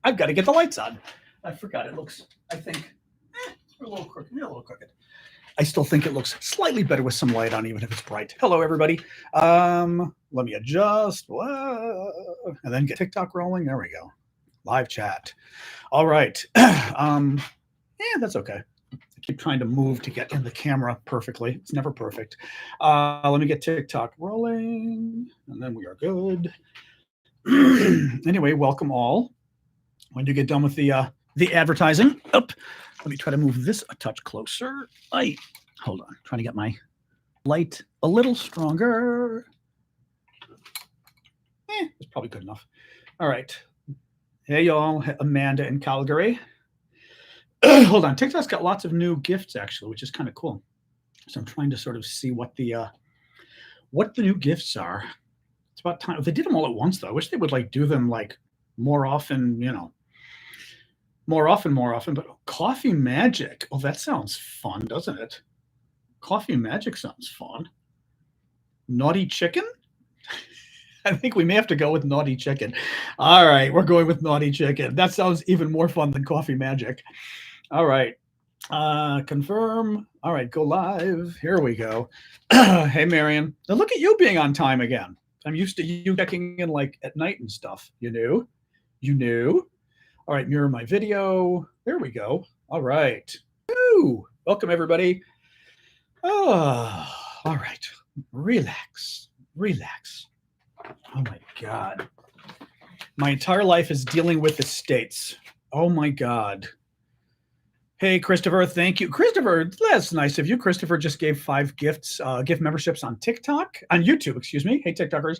I've got to get the lights on. I forgot. It looks, I think, a little crooked. A little crooked. I still think it looks slightly better with some light on, even if it's bright. Hello, everybody. Let me adjust. Whoa, and then get TikTok rolling. There we go. Live chat. All right. That's okay. I keep trying to move to get in the camera perfectly. It's never perfect. Let me get TikTok rolling, and then we are good. Anyway, welcome all. When you get done with the advertising, let me try to move this a touch closer. Hold on, trying to get my light a little stronger. It's probably good enough. All right. Hey, y'all. Amanda in Calgary. Hold on. TikTok's got lots of new gifts, actually, which is kind of cool. So I'm trying to sort of see what the new gifts are. It's about time. They did them all at once, though. I wish they would do them more often, more often. But coffee magic. Oh, that sounds fun, doesn't it? Coffee magic sounds fun. Naughty chicken? I think we may have to go with naughty chicken. All right, we're going with naughty chicken. That sounds even more fun than coffee magic. All right. Confirm. All right, go live. Here we go. Hey, Marion. Now look at you being on time again. I'm used to you checking in at night and stuff. You knew. All right, mirror my video. There we go. All right. Woo! Welcome, everybody. Oh, all right. Relax. Oh, my God. My entire life is dealing with estates. Oh, my God. Hey, Christopher, thank you. Christopher, that's nice of you. Christopher just gave 5 gift memberships on YouTube, excuse me. Hey, TikTokers.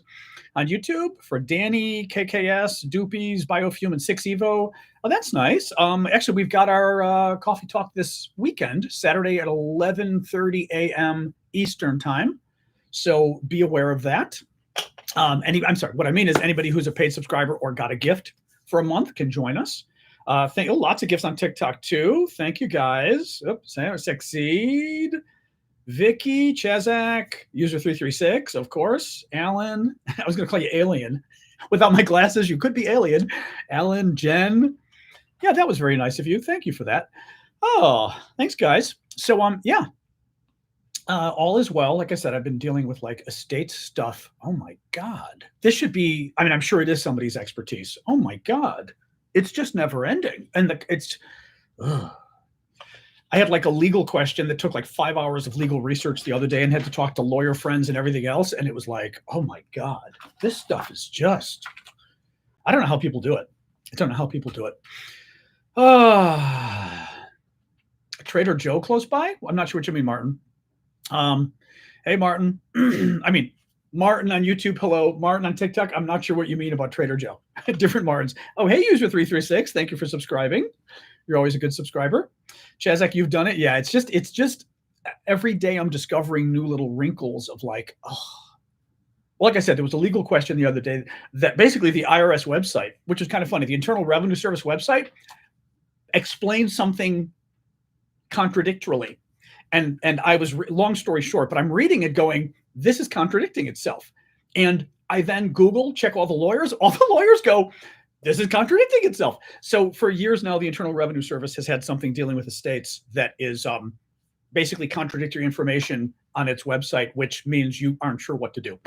On YouTube for Danny, KKS, Doopies, Biofume, and 6Evo. Oh, that's nice. Actually, we've got our coffee talk this weekend, Saturday at 11:30 a.m. Eastern time. So be aware of that. I'm sorry, what I mean is anybody who's a paid subscriber or got a gift for a month can join us. Lots of gifts on TikTok too. Thank you guys. Succeed. Vicky, Chazak, user 336, of course. Alan, I was going to call you Alien. Without my glasses, you could be Alien. Alan, Jen. Yeah, that was very nice of you. Thank you for that. Oh, thanks, guys. So, all is well. Like I said, I've been dealing with estate stuff. Oh my God. This should be, I'm sure it is somebody's expertise. Oh my God. It's just never ending. And I had a legal question that took 5 hours of legal research the other day and had to talk to lawyer friends and everything else. And it was oh my God, this stuff is just, I don't know how people do it. Trader Joe close by? I'm not sure what you mean, Martin. Hey, Martin. Martin on YouTube. Hello. Martin on TikTok. I'm not sure what you mean about Trader Joe. Different Martins. Oh, hey, user 336. Thank you for subscribing. You're always a good subscriber. Chazak, you've done it. Yeah, it's just every day I'm discovering new little wrinkles of Well, like I said, there was a legal question the other day that basically the IRS website, which is kind of funny, the Internal Revenue Service website explained something contradictorily. And I was, long story short, but I'm reading it going, this is contradicting itself. And I then Google, check all the lawyers go, this is contradicting itself. So for years now, the Internal Revenue Service has had something dealing with estates that is basically contradictory information on its website, which means you aren't sure what to do.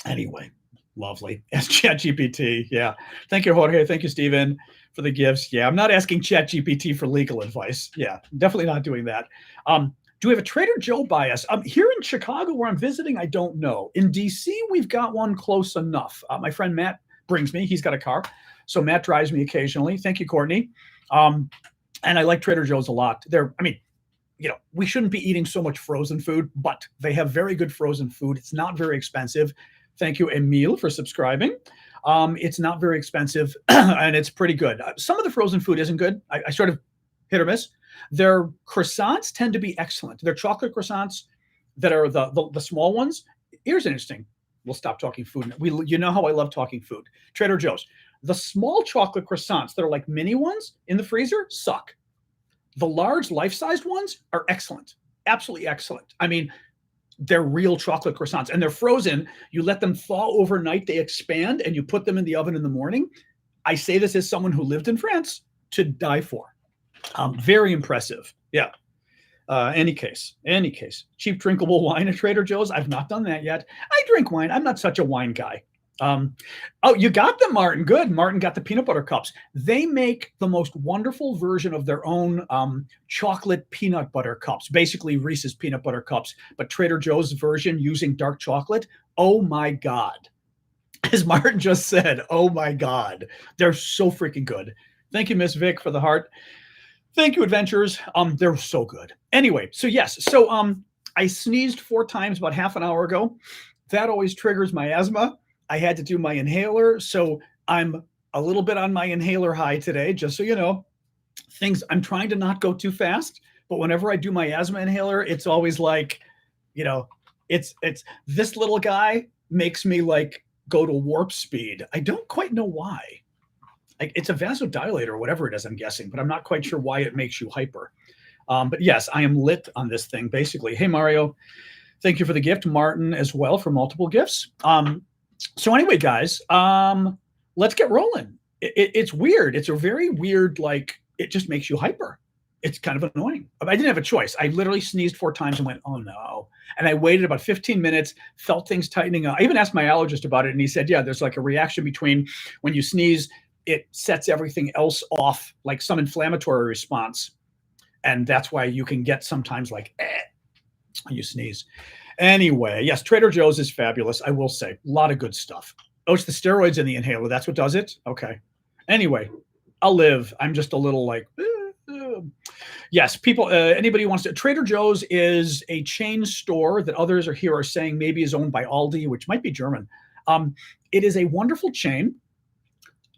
Anyway, lovely. Ask ChatGPT. Yeah. Thank you, Jorge. Thank you, Stephen, for the gifts. Yeah, I'm not asking ChatGPT for legal advice. Yeah, definitely not doing that. Do we have a Trader Joe bias? Here in Chicago, where I'm visiting, I don't know. In DC, we've got one close enough. My friend Matt brings me. He's got a car. So Matt drives me occasionally. Thank you, Courtney. And I like Trader Joe's a lot. We shouldn't be eating so much frozen food, but they have very good frozen food. It's not very expensive. Thank you, Emil, for subscribing. It's not very expensive, and it's pretty good. Some of the frozen food isn't good. I sort of hit or miss. Their croissants tend to be excellent. Their chocolate croissants that are the small ones. Here's interesting. We'll stop talking food. You know how I love talking food. Trader Joe's. The small chocolate croissants that are like mini ones in the freezer suck. The large life-sized ones are excellent. Absolutely excellent. They're real chocolate croissants, and they're frozen. You let them thaw overnight. They expand, and you put them in the oven in the morning. I say this as someone who lived in France, to die for. Very impressive. Yeah. Any case, cheap drinkable wine at Trader Joe's. I've not done that yet. I drink wine. I'm not such a wine guy. Oh, you got them, Martin. Good. Martin got the peanut butter cups. They make the most wonderful version of their own chocolate peanut butter cups, basically Reese's peanut butter cups, but Trader Joe's version using dark chocolate. Oh my God. As Martin just said, oh my God. They're so freaking good. Thank you, Miss Vic, for the heart. Thank you, adventurers. They're so good. Anyway, so yes. So I sneezed 4 times about half an hour ago. That always triggers my asthma. I had to do my inhaler, so I'm a little bit on my inhaler high today, just so you know. I'm trying to not go too fast, but whenever I do my asthma inhaler, it's always like, it's this little guy makes me like go to warp speed. I don't quite know why. Like, it's a vasodilator or whatever it is, I'm guessing, but I'm not quite sure why it makes you hyper. But yes, I am lit on this thing, basically. Hey, Mario, thank you for the gift. Martin as well for multiple gifts. So anyway, guys, let's get rolling. It's weird. It's a very weird, like, it just makes you hyper. It's kind of annoying. I didn't have a choice. I literally sneezed 4 times and went, oh no. And I waited about 15 minutes, felt things tightening up. I even asked my allergist about it, and he said, yeah, there's like a reaction between when you sneeze, it sets everything else off, like some inflammatory response. And that's why you can get sometimes like, when you sneeze. Anyway, yes, Trader Joe's is fabulous. I will say, a lot of good stuff. Oh, it's the steroids in the inhaler. That's what does it? Okay. Anyway, I'll live. I'm just a little like, yes, people, anybody who wants to. Trader Joe's is a chain store that others are saying maybe is owned by Aldi, which might be German. It is a wonderful chain.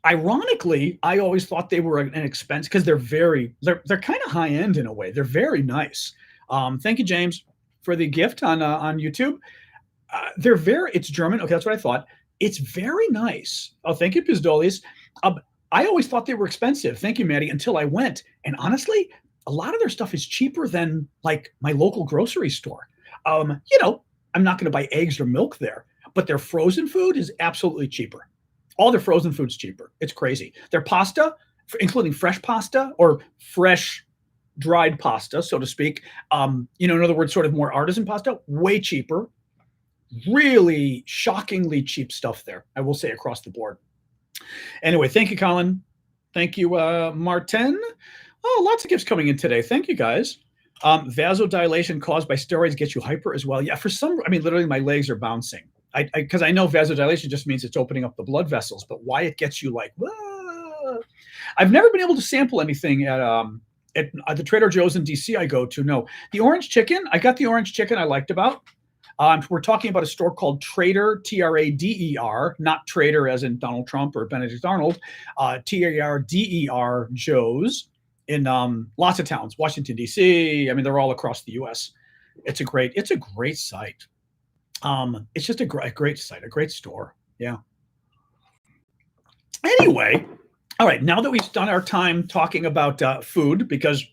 Ironically, I always thought they were an expense because they're kind of high end in a way. They're very nice. Thank you, James, for the gift on YouTube. It's German. Okay, that's what I thought. It's very nice. Oh, thank you, Pizdolis. I always thought they were expensive. Thank you, Maddie, until I went. And honestly, a lot of their stuff is cheaper than like my local grocery store. I'm not going to buy eggs or milk there, but their frozen food is absolutely cheaper. All their frozen food's cheaper. It's crazy. Their pasta, including fresh pasta or fresh dried pasta, so to speak, in other words, sort of more artisan pasta, way cheaper. Really shockingly cheap stuff there, I will say, across the board. Anyway, thank you, Colin. Thank you, Martin. Oh, lots of gifts coming in today. Thank you, guys. Vasodilation caused by steroids gets you hyper as well. Yeah, literally my legs are bouncing. Because I know vasodilation just means it's opening up the blood vessels, but why it gets you like, whoa. I've never been able to sample anything at the Trader Joe's in DC I go to. No, the orange chicken, I got the orange chicken I liked about. We're talking about a store called Trader, Trader, not Trader as in Donald Trump or Benedict Arnold, Trader Joe's in lots of towns, Washington, DC. I mean, they're all across the U.S. It's a great site. It's just a great site, a great store. Yeah. Anyway, all right. Now that we've done our time talking about food, because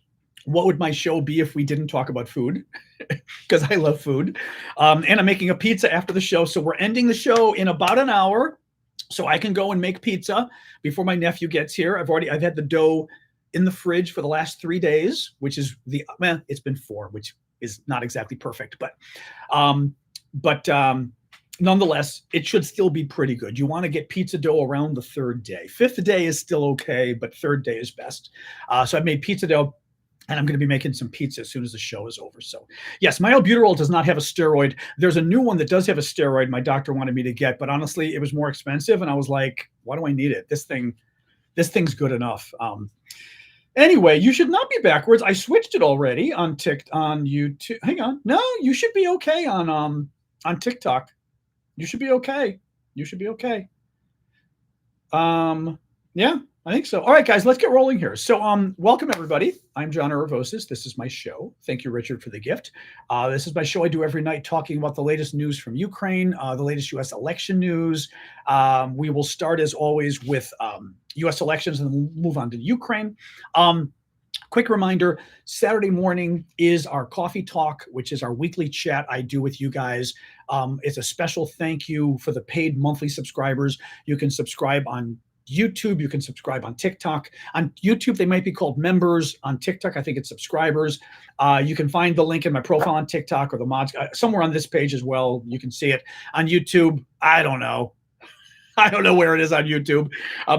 what would my show be if we didn't talk about food? Because I love food. And I'm making a pizza after the show. So we're ending the show in about an hour so I can go and make pizza before my nephew gets here. I've had the dough in the fridge for the last 3 days, which is it's been 4, which is not exactly perfect, but nonetheless, it should still be pretty good. You want to get pizza dough around the 3rd day. 5th day is still okay, but 3rd day is best. So I've made pizza dough, and I'm going to be making some pizza as soon as the show is over. So yes, my albuterol does not have a steroid. There's a new one that does have a steroid my doctor wanted me to get, but honestly, it was more expensive, and I was like, why do I need it? This thing's good enough. Anyway, you should not be backwards. I switched it already on YouTube. Hang on. No, you should be okay on TikTok. You should be okay. Yeah, I think so. All right, guys, let's get rolling here. So welcome, everybody. I'm John Aravosis. This is my show. Thank you, Richard, for the gift. This is my show I do every night, talking about the latest news from Ukraine, the latest U.S. election news. We will start, as always, with U.S. elections and then move on to Ukraine. Quick reminder, Saturday morning is our coffee talk, which is our weekly chat I do with you guys. It's a special thank you for the paid monthly subscribers. You can subscribe on YouTube, you can subscribe on TikTok. On YouTube, they might be called members. On TikTok, I think it's subscribers. You can find the link in my profile on TikTok or the mods somewhere on this page as well. You can see it on YouTube. I don't know. I don't know where it is on YouTube.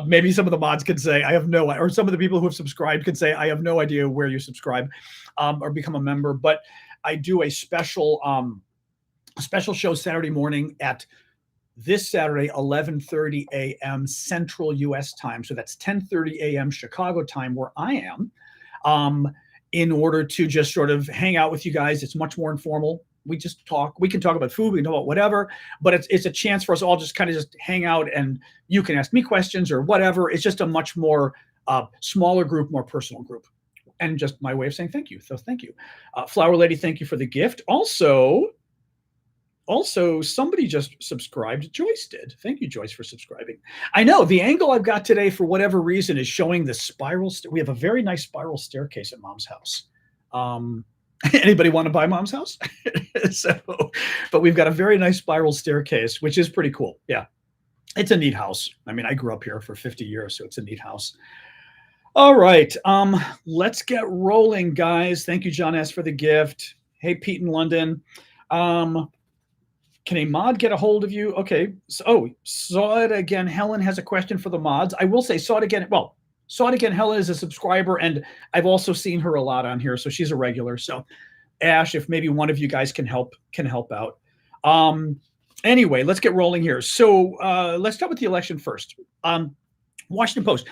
Maybe some of the mods could say, I have no, or some of the people who have subscribed could say, I have no idea where you subscribe or become a member. But I do a special show Saturday morning at this Saturday, 11:30 a.m. Central U.S. time. So that's 10:30 a.m. Chicago time where I am, in order to just sort of hang out with you guys. It's much more informal. We just talk. We can talk about food. We can talk about whatever, but it's a chance for us all just kind of just hang out, and you can ask me questions or whatever. It's just a much more smaller group, more personal group, and just my way of saying thank you. So thank you. Flower Lady, thank you for the gift. Also, somebody just subscribed. Joyce did. Thank you, Joyce, for subscribing. I know the angle I've got today, for whatever reason, is showing the spiral. We have a very nice spiral staircase at Mom's house. Anybody want to buy Mom's house? But we've got a very nice spiral staircase, which is pretty cool. Yeah, it's a neat house. I mean, I grew up here for 50 years, so it's a neat house. All right, let's get rolling, guys. Thank you, John S., for the gift. Hey, Pete in London. Can a mod get a hold of you? Okay. So, Saw It Again. Helen has a question for the mods. I will say Saw It Again. Well, Saw It Again. Helen is a subscriber, and I've also seen her a lot on here, so she's a regular. So, Ash, if maybe one of you guys can help out. Anyway, let's get rolling here. So let's start with the election first. Washington Post.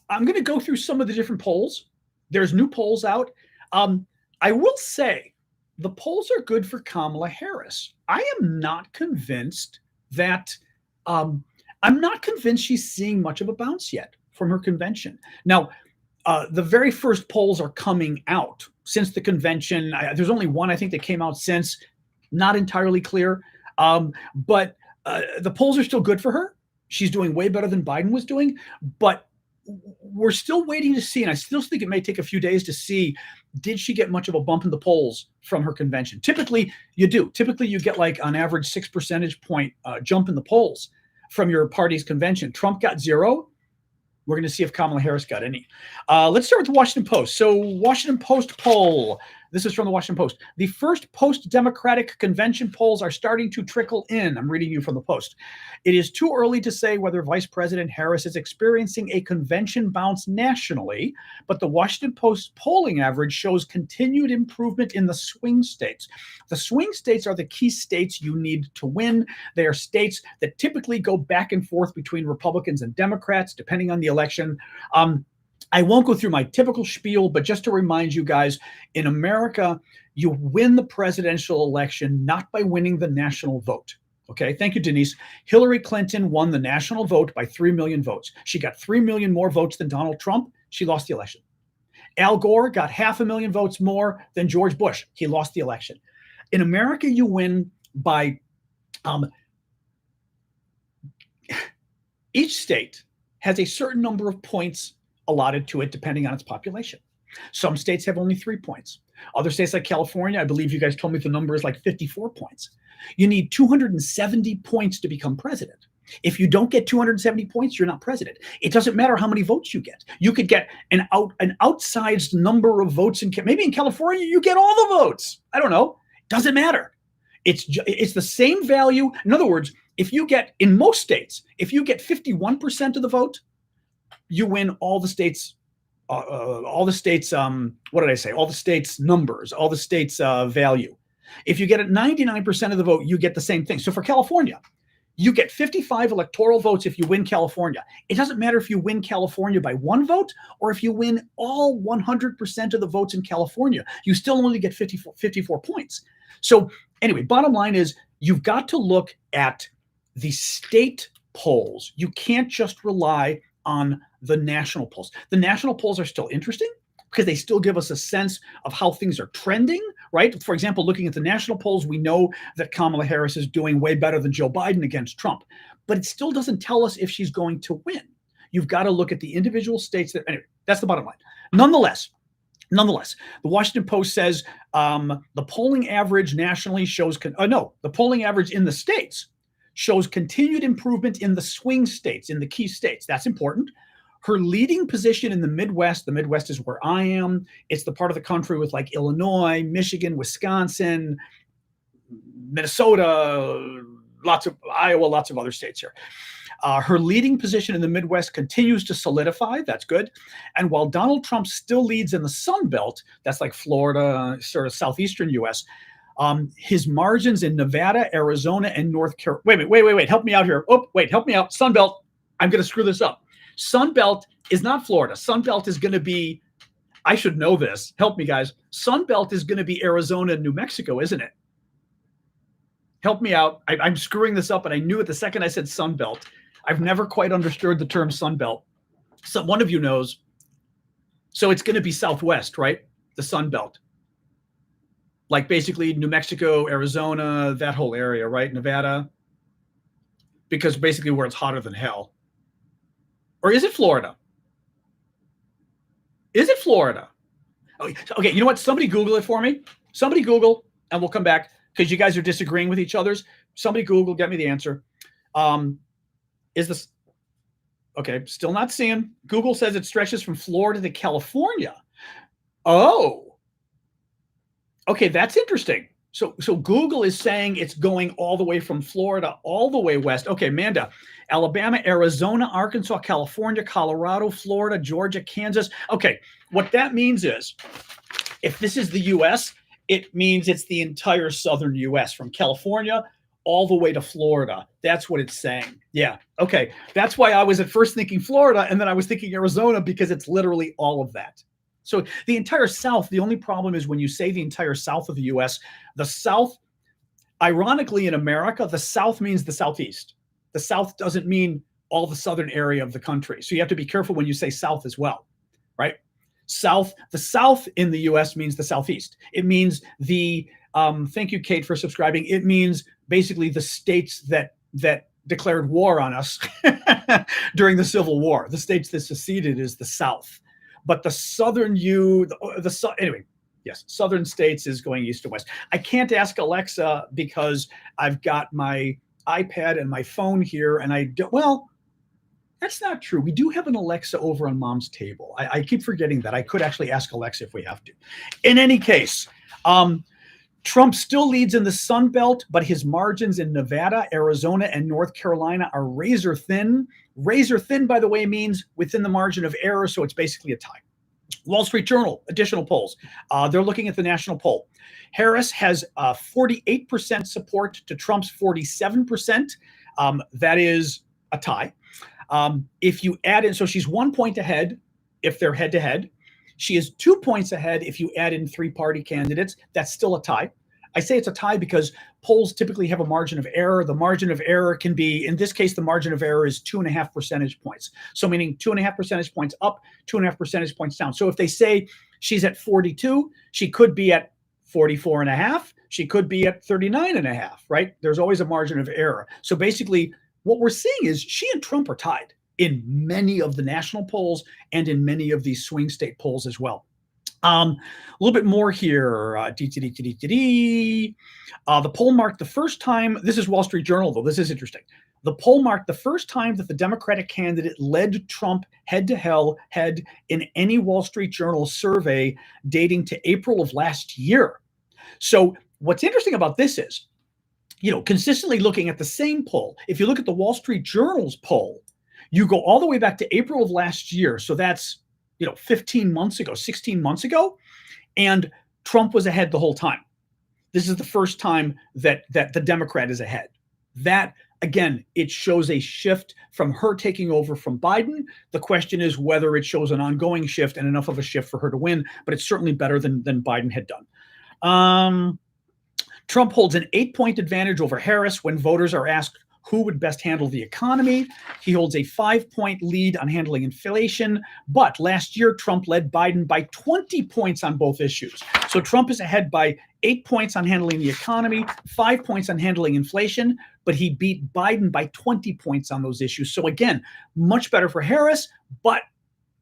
I'm going to go through some of the different polls. There's new polls out. I will say the polls are good for Kamala Harris. I am not convinced that I'm not convinced she's seeing much of a bounce yet from her convention. Now, the very first polls are coming out since the convention. There's only one, I think, that came out since. Not entirely clear. But the polls are still good for her. She's doing way better than Biden was doing. But we're still waiting to see, and I still think it may take a few days to see, did she get much of a bump in the polls from her convention? Typically, you do. Typically, you get like on average 6 percentage point jump in the polls from your party's convention. Trump got 0. We're going to see if Kamala Harris got any. Let's start with the Washington Post. So Washington Post poll. This is from the Washington Post. The first post-Democratic convention polls are starting to trickle in. I'm reading you from the Post. It is too early to say whether Vice President Harris is experiencing a convention bounce nationally, but the Washington Post polling average shows continued improvement in the swing states. The swing states are the key states you need to win. They are states that typically go back and forth between Republicans and Democrats, depending on the election. I won't go through my typical spiel, but just to remind you guys, in America, you win the presidential election not by winning the national vote. Okay, thank you, Denise. Hillary Clinton won the national vote by 3 million votes. She got 3 million more votes than Donald Trump. She lost the election. Al Gore got 500,000 votes more than George Bush. He lost the election. In America, you win by each state has a certain number of points allotted to it depending on its population. Some states have only 3 points. Other states like California, I believe you guys told me the number is like 54 points. You need 270 points to become president. If you don't get 270 points, you're not president. It doesn't matter how many votes you get. You could get an outsized number of votes. Maybe in California, you get all the votes. I don't know. Doesn't matter. It's the same value. In other words, if you get, in most states, if you get 51% of the vote, you win all the states, what did I say? All the states' numbers, all the states' value. If you get 99% of the vote, you get the same thing. So for California, you get 55 electoral votes if you win California. It doesn't matter if you win California by 1 vote or if you win all 100% of the votes in California. You still only get 54 points. So anyway, bottom line is you've got to look at the state polls. You can't just rely on the national polls. The national polls are still interesting because they still give us a sense of how things are trending, right? For example, looking at the national polls, we know that Kamala Harris is doing way better than Joe Biden against Trump, but it still doesn't tell us if she's going to win. You've got to look at the individual states. Anyway, that's the bottom line. Nonetheless, the Washington Post says the polling average nationally shows, the polling average in the states shows continued improvement in the swing states, in the key states. That's important. Her leading position in the Midwest is where I am. It's the part of the country with like Illinois, Michigan, Wisconsin, Minnesota, lots of Iowa, lots of other states here. Her leading position in the Midwest continues to solidify. That's good. And while Donald Trump still leads in the Sun Belt, that's like Florida, sort of southeastern U.S., his margins in Nevada, Arizona, and North Carolina. Wait. Help me out here. Oh, wait, help me out. Sun Belt. I'm going to screw this up. Sun Belt is not Florida. Sun Belt is going to be, I should know this. Help me, guys. Sun Belt is going to be Arizona and New Mexico, isn't it? Help me out. I'm screwing this up, and I knew it the second I said Sun Belt. I've never quite understood the term Sun Belt. So one of you knows. So it's going to be Southwest, right? The Sun Belt. Like basically New Mexico, Arizona, that whole area, right? Nevada. Because basically where it's hotter than hell. Or is it Florida? Is it Florida? Okay, you know what? Somebody Google it for me. Somebody Google, and we'll come back because you guys are disagreeing with each other's. Somebody Google, get me the answer. Is this okay? Still not seeing. Google says it stretches from Florida to California. Oh, okay, that's interesting. So Google is saying it's going all the way from Florida all the way west. Okay, Amanda, Alabama, Arizona, Arkansas, California, Colorado, Florida, Georgia, Kansas. Okay, what that means is if this is the U.S., it means it's the entire southern U.S. from California all the way to Florida. That's what it's saying. Yeah. Okay. That's why I was at first thinking Florida, and then I was thinking Arizona, because it's literally all of that. So the entire South, the only problem is when you say the entire South of the U.S., the South, ironically in America, the South means the Southeast. The South doesn't mean all the southern area of the country. So you have to be careful when you say South as well, right? South, the South in the U.S. means the Southeast. It means the, thank you, Kate, for subscribing. It means basically the states that declared war on us during the Civil War. The states that seceded is the South. But the southern anyway, yes, southern states is going east to west. I can't ask Alexa because I've got my iPad and my phone here, and I don't, well, that's not true. We do have an Alexa over on Mom's table. I keep forgetting that. I could actually ask Alexa if we have to. In any case, Trump still leads in the Sun Belt, but his margins in Nevada, Arizona, and North Carolina are razor thin. Razor thin, by the way, means within the margin of error, so it's basically a tie. Wall Street Journal, additional polls. They're looking at the national poll. Harris has 48% support to Trump's 47%. That is a tie. If you add in, so she's 1 point ahead if they're head-to-head. She is 2 points ahead if you add in three-party candidates. That's still a tie. I say it's a tie because polls typically have a margin of error. The margin of error can be, in this case, the margin of error is 2.5 percentage points. So meaning 2.5 percentage points up, 2.5 percentage points down. So if they say she's at 42, she could be at 44.5. She could be at 39.5, right? There's always a margin of error. So basically what we're seeing is she and Trump are tied in many of the national polls and in many of these swing state polls as well. A little bit more here. The poll marked the first time, this is Wall Street Journal, though, this is interesting. The poll marked the first time that the Democratic candidate led Trump head-to-head in any Wall Street Journal survey dating to April of last year. So what's interesting about this is, you know, consistently looking at the same poll, if you look at the Wall Street Journal's poll, you go all the way back to April of last year. So that's, 15 months ago, 16 months ago, and Trump was ahead the whole time. This is the first time that the Democrat is ahead. That, again, it shows a shift from her taking over from Biden. The question is whether it shows an ongoing shift and enough of a shift for her to win, but it's certainly better than Biden had done. Trump holds an 8-point advantage over Harris when voters are asked who would best handle the economy. He holds a 5-point lead on handling inflation, but last year Trump led Biden by 20 points on both issues. So Trump is ahead by 8 points on handling the economy, 5 points on handling inflation, but he beat Biden by 20 points on those issues. So again, much better for Harris, but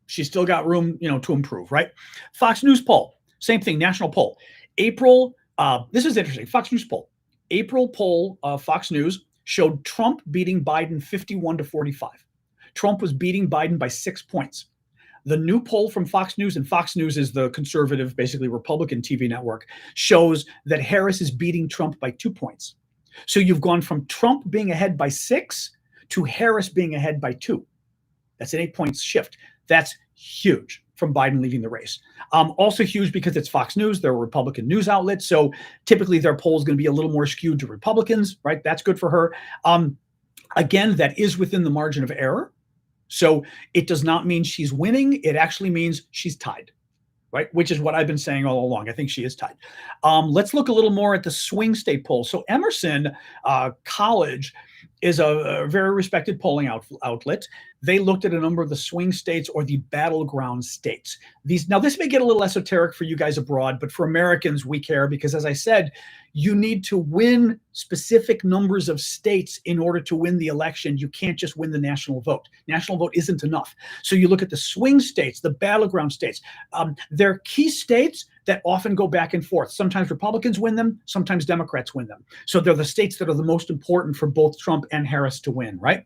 she's still got room, to improve, right? Fox News poll, same thing, national poll. April, this is interesting, Fox News poll. April poll of Fox News, showed Trump beating Biden 51-45. Trump was beating Biden by 6 points. The new poll from Fox News, and Fox News is the conservative, basically Republican TV network, shows that Harris is beating Trump by 2 points. So you've gone from Trump being ahead by 6 to Harris being ahead by 2. That's an 8-point shift. That's huge from Biden leaving the race. Also huge because it's Fox News. They're a Republican news outlet. So typically their poll is going to be a little more skewed to Republicans, right? That's good for her. Again, that is within the margin of error. So it does not mean she's winning. It actually means she's tied, right? Which is what I've been saying all along. I think she is tied. Let's look a little more at the swing state poll. So Emerson College is a very respected polling outlet. They looked at a number of the swing states or the battleground states. Now, this may get a little esoteric for you guys abroad, but for Americans, we care because, as I said, you need to win specific numbers of states in order to win the election. You can't just win the national vote. National vote isn't enough. So you look at the swing states, the battleground states. They're key states that often go back and forth. Sometimes Republicans win them, sometimes Democrats win them. So they're the states that are the most important for both Trump and Harris to win, right?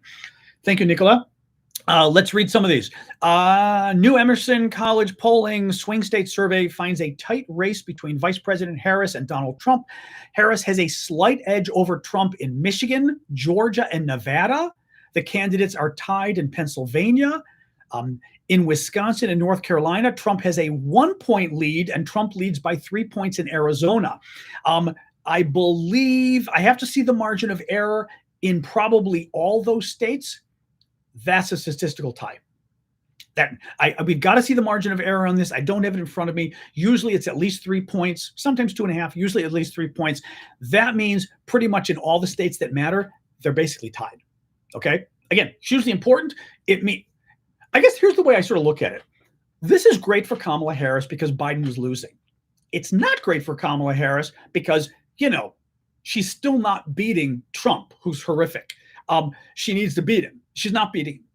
Thank you, Nicola. Let's read some of these. New Emerson College polling swing state survey finds a tight race between Vice President Harris and Donald Trump. Harris has a slight edge over Trump in Michigan, Georgia, and Nevada. The candidates are tied in Pennsylvania. In Wisconsin and North Carolina, Trump has a 1-point lead, and Trump leads by 3 points in Arizona. I believe I have to see the margin of error in probably all those states. That's a statistical tie. We've got to see the margin of error on this. I don't have it in front of me. Usually it's at least 3 points, sometimes 2.5, usually at least 3 points. That means pretty much in all the states that matter, they're basically tied. Okay? Again, hugely important. I guess here's the way I sort of look at it. This is great for Kamala Harris because Biden was losing. It's not great for Kamala Harris because, she's still not beating Trump, who's horrific. She needs to beat him. She's not beating him.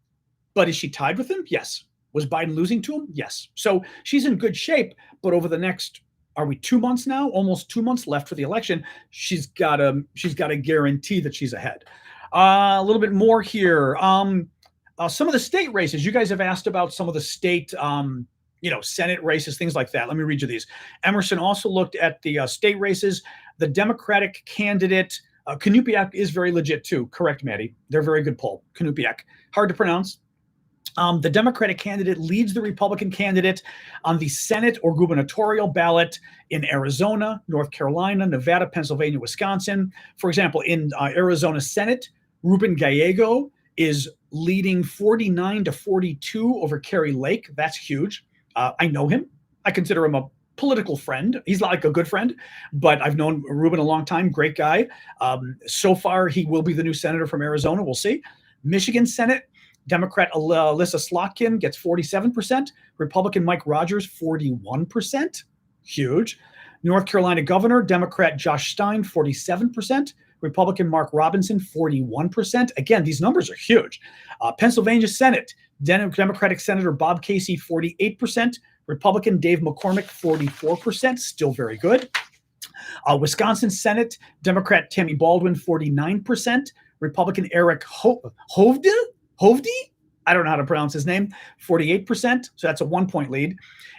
But is she tied with him? Yes. Was Biden losing to him? Yes. So she's in good shape. But over the next, are we 2 months now? Almost 2 months left for the election. She's got to guarantee that she's ahead. A little bit more here. Some of the state races. You guys have asked about some of the state, Senate races, things like that. Let me read you these. Emerson also looked at the state races. The Democratic candidate, Quinnipiac, is very legit too. Correct, Maddie. They're a very good poll. Quinnipiac. Hard to pronounce. The Democratic candidate leads the Republican candidate on the Senate or gubernatorial ballot in Arizona, North Carolina, Nevada, Pennsylvania, Wisconsin. For example, in Arizona Senate, Ruben Gallego is leading 49-42 over Kerry Lake. That's huge. I know him. I consider him a political friend. He's not like a good friend, but I've known Ruben a long time. Great guy. So far, he will be the new senator from Arizona. We'll see. Michigan Senate, Democrat Alyssa Slotkin gets 47%. Republican Mike Rogers, 41%. Huge. North Carolina Governor, Democrat Josh Stein, 47%. Republican Mark Robinson, 41%. Again, these numbers are huge. Pennsylvania Senate, Democratic Senator Bob Casey, 48%. Republican Dave McCormick, 44%. Still very good. Wisconsin Senate, Democrat Tammy Baldwin, 49%. Republican Eric Hovde? I don't know how to pronounce his name, 48%. So that's a 1-point lead.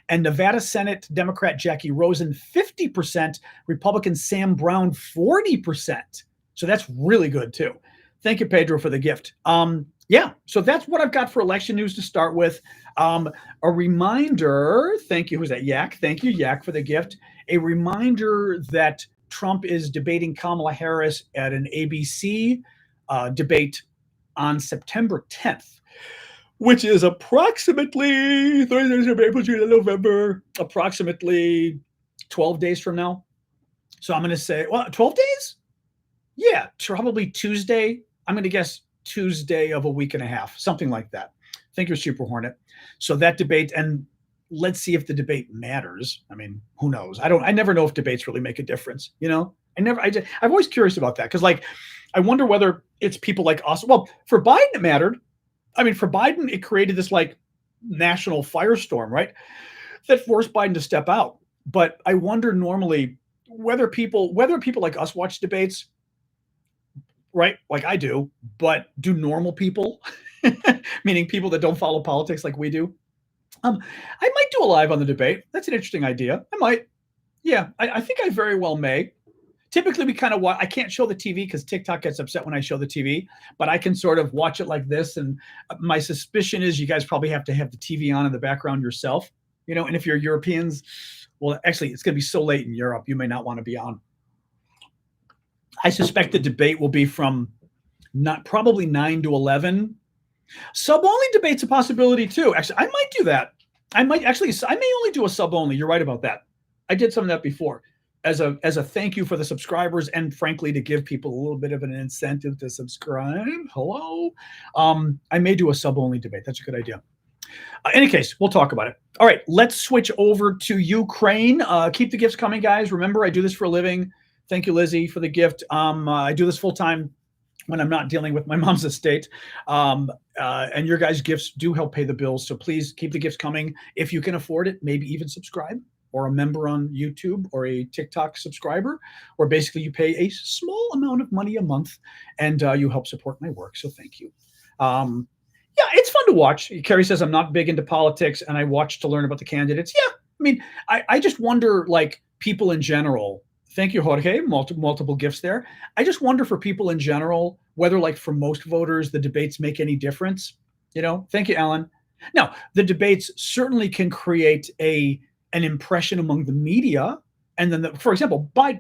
And Nevada Senate, Democrat Jackie Rosen, 50%. Republican Sam Brown, 40%. So that's really good too. Thank you, Pedro, for the gift. So that's what I've got for election news to start with. A reminder, thank you, who's that? Yak. Thank you, Yak, for the gift. A reminder that Trump is debating Kamala Harris at an ABC debate on September 10th, which is approximately November, approximately 12 days from now. So I'm going to say, 12 days? Yeah, probably Tuesday. I'm going to guess Tuesday of a week and a half, something like that. Thank you, Super Hornet. So that debate, and let's see if the debate matters. I mean, who knows? I never know if debates really make a difference. I'm always curious about that because, I wonder whether it's people like us. Well, for Biden, it mattered. I mean, for Biden, it created this national firestorm, right? That forced Biden to step out. But I wonder normally whether people like us watch debates, right? Like I do, but do normal people, meaning people that don't follow politics like we do, I might do a live on the debate. That's an interesting idea. I might. Yeah, I think I very well may. Typically, we kind of watch. I can't show the TV because TikTok gets upset when I show the TV, but I can sort of watch it like this. And my suspicion is you guys probably have to have the TV on in the background yourself, And if you're Europeans, well, actually, it's going to be so late in Europe, you may not want to be on. I suspect the debate will be from not probably 9 to 11. Sub-only debate's a possibility too. Actually, I might do that. I may only do a sub-only. You're right about that. I did some of that before as a thank you for the subscribers and frankly to give people a little bit of an incentive to subscribe. Hello. I may do a sub-only debate. That's a good idea. Any case, we'll talk about it. All right, let's switch over to Ukraine. Keep the gifts coming, guys. Remember, I do this for a living. Thank you, Lizzie, for the gift. I do this full time when I'm not dealing with my mom's estate. And your guys' gifts do help pay the bills. So please keep the gifts coming. If you can afford it, maybe even subscribe or a member on YouTube or a TikTok subscriber, or basically you pay a small amount of money a month and you help support my work. So thank you. Yeah, it's fun to watch. Carrie says, I'm not big into politics and I watch to learn about the candidates. Yeah, I mean, I just wonder, like, people in general. Thank you, Jorge. Multiple gifts there. I just wonder for people in general, whether, like, for most voters, the debates make any difference. Thank you, Alan. Now, the debates certainly can create an impression among the media. And then, for example, Biden,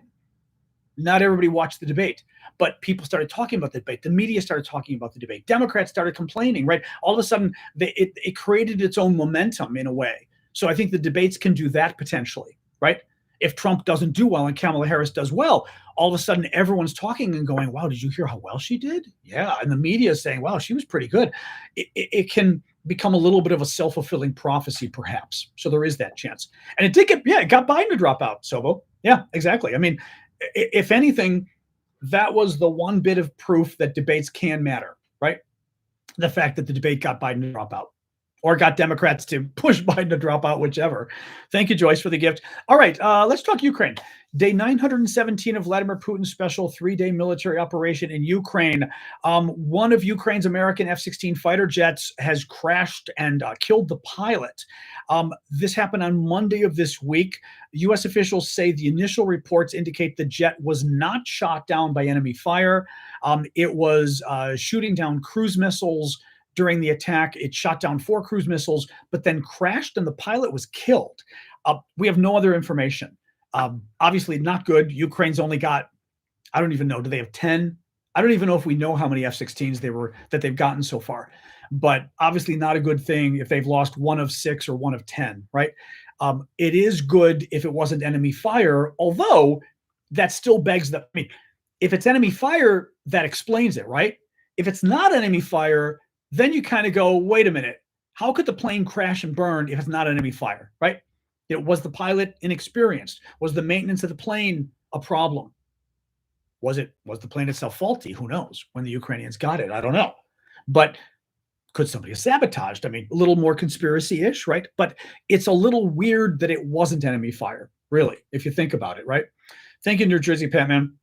not everybody watched the debate, but people started talking about the debate. The media started talking about the debate. Democrats started complaining, right? All of a sudden, it created its own momentum in a way. So I think the debates can do that potentially, right? If Trump doesn't do well and Kamala Harris does well, all of a sudden everyone's talking and going, wow, did you hear how well she did? Yeah. And the media is saying, wow, she was pretty good. It can become a little bit of a self-fulfilling prophecy, perhaps. So there is that chance. And it got Biden to drop out, Sobo. Yeah, exactly. I mean, if anything, that was the one bit of proof that debates can matter, right? The fact that the debate got Biden to drop out or got Democrats to push Biden to drop out, whichever. Thank you, Joyce, for the gift. All right, let's talk Ukraine. Day 917 of Vladimir Putin's special 3-day military operation in Ukraine. One of Ukraine's American F-16 fighter jets has crashed and killed the pilot. This happened on Monday of this week. U.S. officials say the initial reports indicate the jet was not shot down by enemy fire. It was shooting down cruise missiles. During the attack, it shot down 4 cruise missiles, but then crashed and the pilot was killed. We have no other information. Obviously not good. Ukraine's only got, I don't even know, do they have 10? I don't even know if we know how many F-16s that they've gotten so far. But obviously not a good thing if they've lost 1 of 6 or 1 of 10, right? It is good if it wasn't enemy fire, although that still begs the, I mean, if it's enemy fire, that explains it, right? If it's not enemy fire, then you kind of go, wait a minute, how could the plane crash and burn if it's not enemy fire, right? Was the pilot inexperienced? Was the maintenance of the plane a problem? Was the plane itself faulty? Who knows? When the Ukrainians got it, I don't know. But could somebody have sabotaged? I mean, a little more conspiracy-ish, right? But it's a little weird that it wasn't enemy fire, really, if you think about it, right? Thank you, New Jersey, Patman.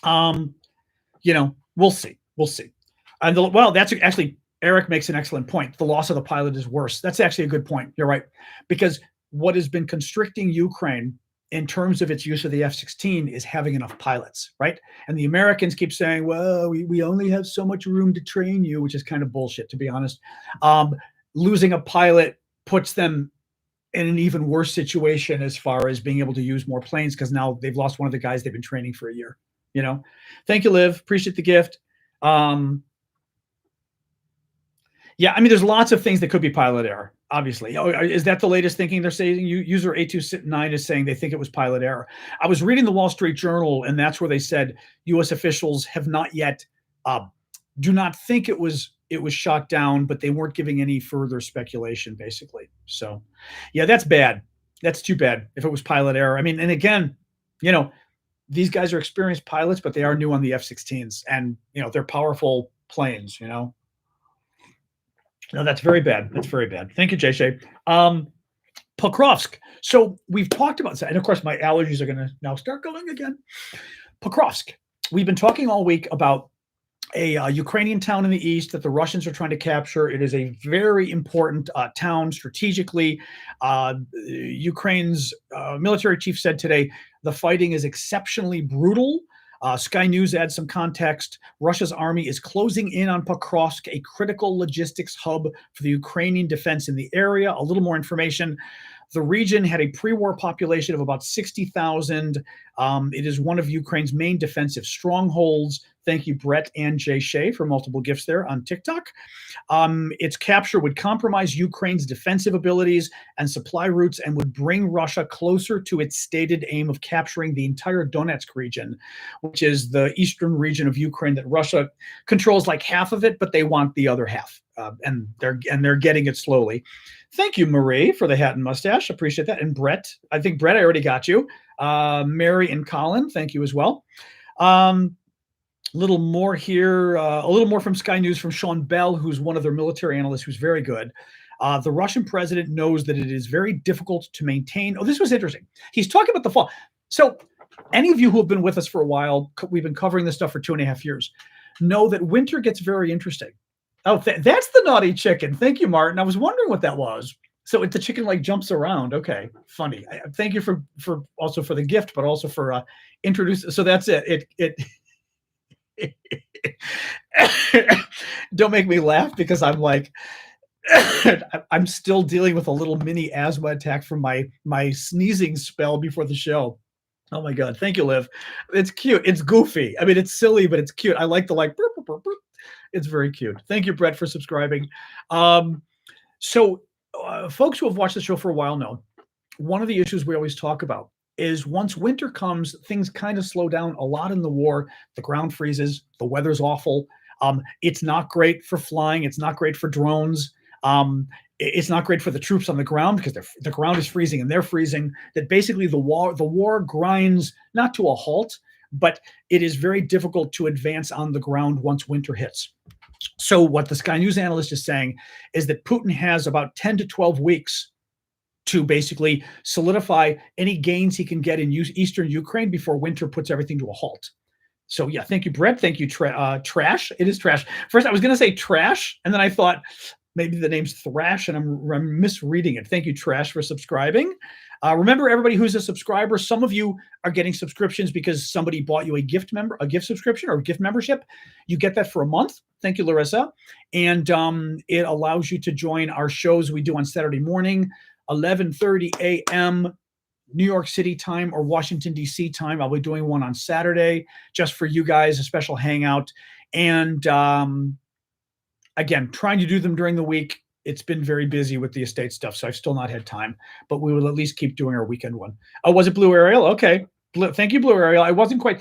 We'll see. We'll see. And that's actually, Eric makes an excellent point. The loss of the pilot is worse. That's actually a good point. You're right. Because what has been constricting Ukraine in terms of its use of the F-16 is having enough pilots, right? And the Americans keep saying, well, we only have so much room to train you, which is kind of bullshit, to be honest. Losing a pilot puts them in an even worse situation as far as being able to use more planes because now they've lost one of the guys they've been training for a year. Thank you, Liv. Appreciate the gift. Yeah, I mean, there's lots of things that could be pilot error, obviously. Is that the latest thinking they're saying? User 829 is saying they think it was pilot error. I was reading the Wall Street Journal, and that's where they said U.S. officials have not yet, do not think it was shot down, but they weren't giving any further speculation, basically. So, yeah, that's bad. That's too bad if it was pilot error. I mean, and again, these guys are experienced pilots, but they are new on the F-16s, and, they're powerful planes, No, that's very bad. That's very bad. Thank you, Jay Shay. Pokrovsk. So we've talked about that. And of course, my allergies are going to now start going again. Pokrovsk. We've been talking all week about a Ukrainian town in the east that the Russians are trying to capture. It is a very important town strategically. Ukraine's military chief said today the fighting is exceptionally brutal. Sky News adds some context. Russia's army is closing in on Pokrovsk, a critical logistics hub for the Ukrainian defense in the area. A little more information. The region had a pre-war population of about 60,000. It is one of Ukraine's main defensive strongholds. Thank you, Brett and Jay Shea, for multiple gifts there on TikTok. Its capture would compromise Ukraine's defensive abilities and supply routes and would bring Russia closer to its stated aim of capturing the entire Donetsk region, which is the eastern region of Ukraine that Russia controls like half of it, but they want the other half, and they're getting it slowly. Thank you, Marie, for the hat and mustache. Appreciate that. And Brett, I think Brett, I already got you. Mary and Colin, thank you as well. Little more here, a little more from Sky News from Sean Bell, who's one of their military analysts who's very good. The Russian president knows that it is very difficult to maintain. Oh, this was interesting. He's talking about the fall. So any of you who have been with us for a while, we've been covering this stuff for 2.5 years, know that winter gets very interesting. Oh, that's the naughty chicken. Thank you, Martin. I was wondering what that was. So the chicken like jumps around. Okay, funny. Thank you for also for the gift, but also for introduce. So that's it. Don't make me laugh because I'm like, I'm still dealing with a little mini asthma attack from my sneezing spell before the show. Oh my God. Thank you, Liv. It's cute. It's goofy. I mean, it's silly, but it's cute. I like the like, burp, burp, burp, burp. It's very cute. Thank you, Brett, for subscribing. So folks who have watched the show for a while know one of the issues we always talk about is once winter comes, things kind of slow down a lot in the war. The ground freezes. The weather's awful. It's not great for flying. It's not great for drones. It's not great for the troops on the ground because the ground is freezing and they're freezing. That basically the war grinds not to a halt, but it is very difficult to advance on the ground once winter hits. So what the Sky News analyst is saying is that Putin has about 10 to 12 weeks to basically solidify any gains he can get in eastern Ukraine before winter puts everything to a halt. So yeah, thank you, Brett. Thank you, Trash. It is Trash. First, I was going to say Trash, and then I thought maybe the name's Thrash, and I'm misreading it. Thank you, Trash, for subscribing. Remember, everybody who's a subscriber, some of you are getting subscriptions because somebody bought you a gift subscription or a gift membership. You get that for a month. Thank you, Larissa. And it allows you to join our shows we do on Saturday morning, 11:30 a.m. New York City time or Washington, D.C. time. I'll be doing one on Saturday just for you guys, a special hangout. And again, trying to do them during the week. It's been very busy with the estate stuff, so I've still not had time, but we will at least keep doing our weekend one. Oh, was it Blue Ariel? Okay. Thank you, Blue Ariel. I wasn't quite,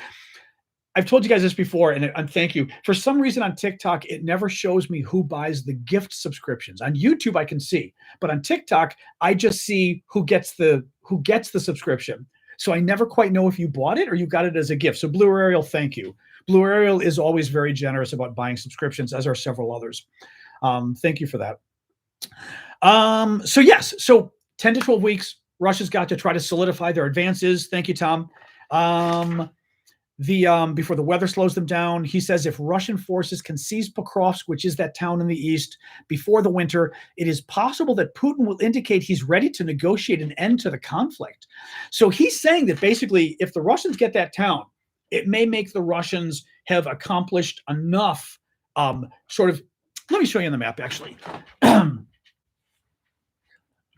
I've told you guys this before, and thank you. For some reason on TikTok, it never shows me who buys the gift subscriptions. On YouTube, I can see, but on TikTok, I just see who gets the subscription. So I never quite know if you bought it or you got it as a gift. So Blue Ariel, thank you. Blue Ariel is always very generous about buying subscriptions, as are several others. Thank you for that. So yes, so 10 to 12 weeks, Russia's got to try to solidify their advances. Thank you, Tom. Before the weather slows them down, he says if Russian forces can seize Pokrovsk, which is that town in the east, before the winter, it is possible that Putin will indicate he's ready to negotiate an end to the conflict. So he's saying that basically, if the Russians get that town, it may make the Russians have accomplished enough sort of, let me show you on the map, actually.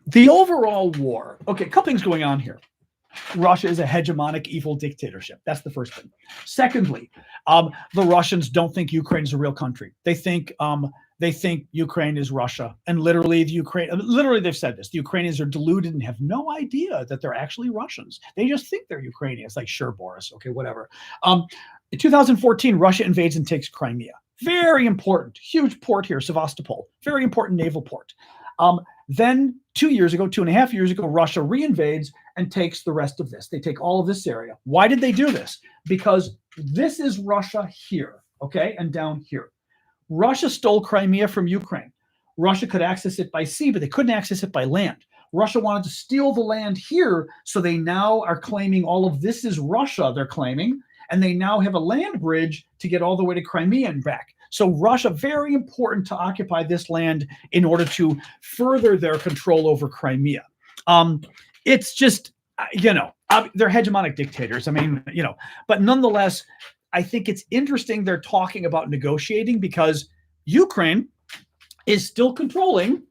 The overall war. Okay, a couple things going on here. Russia is a hegemonic evil dictatorship. That's the first thing. Secondly, the Russians don't think Ukraine is a real country. They think Ukraine is Russia, and literally they've said this. The Ukrainians are deluded and have no idea that they're actually Russians. They just think they're Ukrainians. Like, sure, Boris. Okay, whatever. In 2014, Russia invades and takes Crimea. Very important, huge port here, Sevastopol. Very important naval port. Then 2.5 years ago, Russia reinvades and takes the rest of this. They take all of this area. Why did they do this? Because this is Russia here, okay, and down here. Russia stole Crimea from Ukraine. Russia could access it by sea, but they couldn't access it by land. Russia wanted to steal the land here, so they now are claiming all of this is Russia, they're claiming, and they now have a land bridge to get all the way to Crimea and back. So Russia, very important to occupy this land in order to further their control over Crimea. It's just, they're hegemonic dictators. I mean, but nonetheless, I think it's interesting they're talking about negotiating because Ukraine is still controlling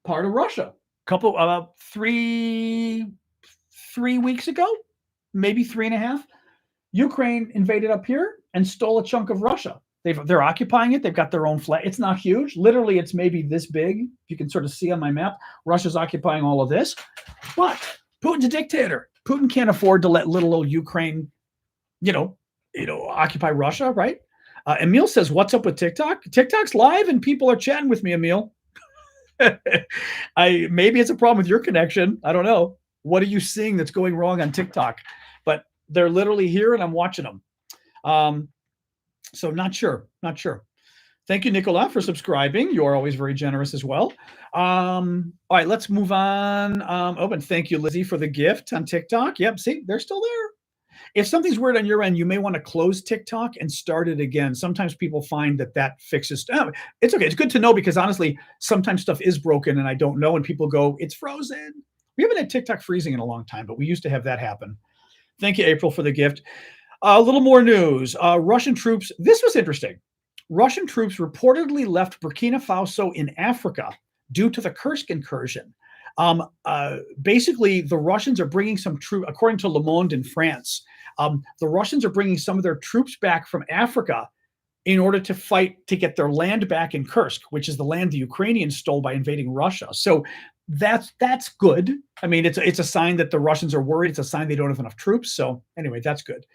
part of Russia. About 3 weeks ago, maybe 3.5, Ukraine invaded up here and stole a chunk of Russia. They're occupying it. They've got their own flag. It's not huge. Literally, it's maybe this big. You can sort of see on my map. Russia's occupying all of this. But Putin's a dictator. Putin can't afford to let little old Ukraine, occupy Russia, right? Emil says, what's up with TikTok? TikTok's live and people are chatting with me, Emil. Maybe it's a problem with your connection. I don't know. What are you seeing that's going wrong on TikTok? But they're literally here and I'm watching them. So not sure. Thank you, Nicola, for subscribing. You're always very generous as well. All right, let's move on. And thank you, Lizzie, for the gift on TikTok. Yep, see, they're still there. If something's weird on your end, you may want to close TikTok and start it again. Sometimes people find that fixes stuff. It's okay. It's good to know because honestly, sometimes stuff is broken and I don't know, and people go, it's frozen. We haven't had TikTok freezing in a long time, but we used to have that happen. Thank you, April, for the gift. A little more news. Russian troops. This was interesting. Russian troops reportedly left Burkina Faso in Africa due to the Kursk incursion. Basically, the Russians are bringing some troops, according to Le Monde in France, the Russians are bringing some of their troops back from Africa in order to fight to get their land back in Kursk, which is the land the Ukrainians stole by invading Russia. So that's good. I mean, it's a sign that the Russians are worried. It's a sign they don't have enough troops. So anyway, that's good.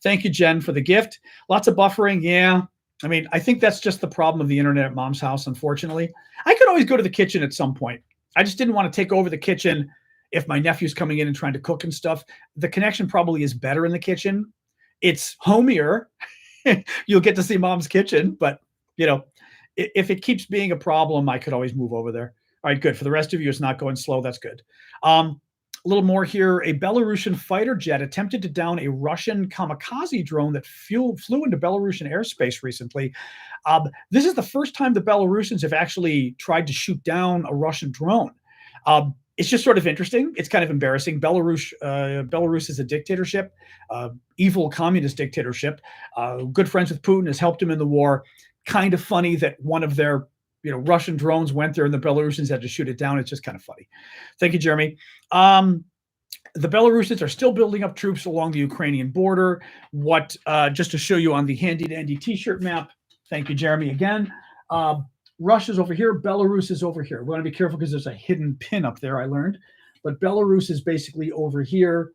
Thank you, Jen, for the gift. Lots of buffering. Yeah. I mean, I think that's just the problem of the internet at Mom's house, unfortunately. I could always go to the kitchen at some point. I just didn't want to take over the kitchen if my nephew's coming in and trying to cook and stuff. The connection probably is better in the kitchen. It's homier. You'll get to see Mom's kitchen, but if it keeps being a problem, I could always move over there. All right, good. For the rest of you, it's not going slow. That's good. A little more here. A Belarusian fighter jet attempted to down a Russian kamikaze drone that flew into Belarusian airspace recently. This is the first time the Belarusians have actually tried to shoot down a Russian drone. It's just sort of interesting. It's kind of embarrassing. Belarus is a dictatorship, evil communist dictatorship. Good friends with Putin, has helped him in the war. Kind of funny that one of their Russian drones went there and the Belarusians had to shoot it down. It's just kind of funny. Thank you, Jeremy. The Belarusians are still building up troops along the Ukrainian border. Just to show you on the handy dandy t-shirt map. Thank you, Jeremy, again. Russia's over here. Belarus is over here. We want to be careful because there's a hidden pin up there, I learned. But Belarus is basically over here.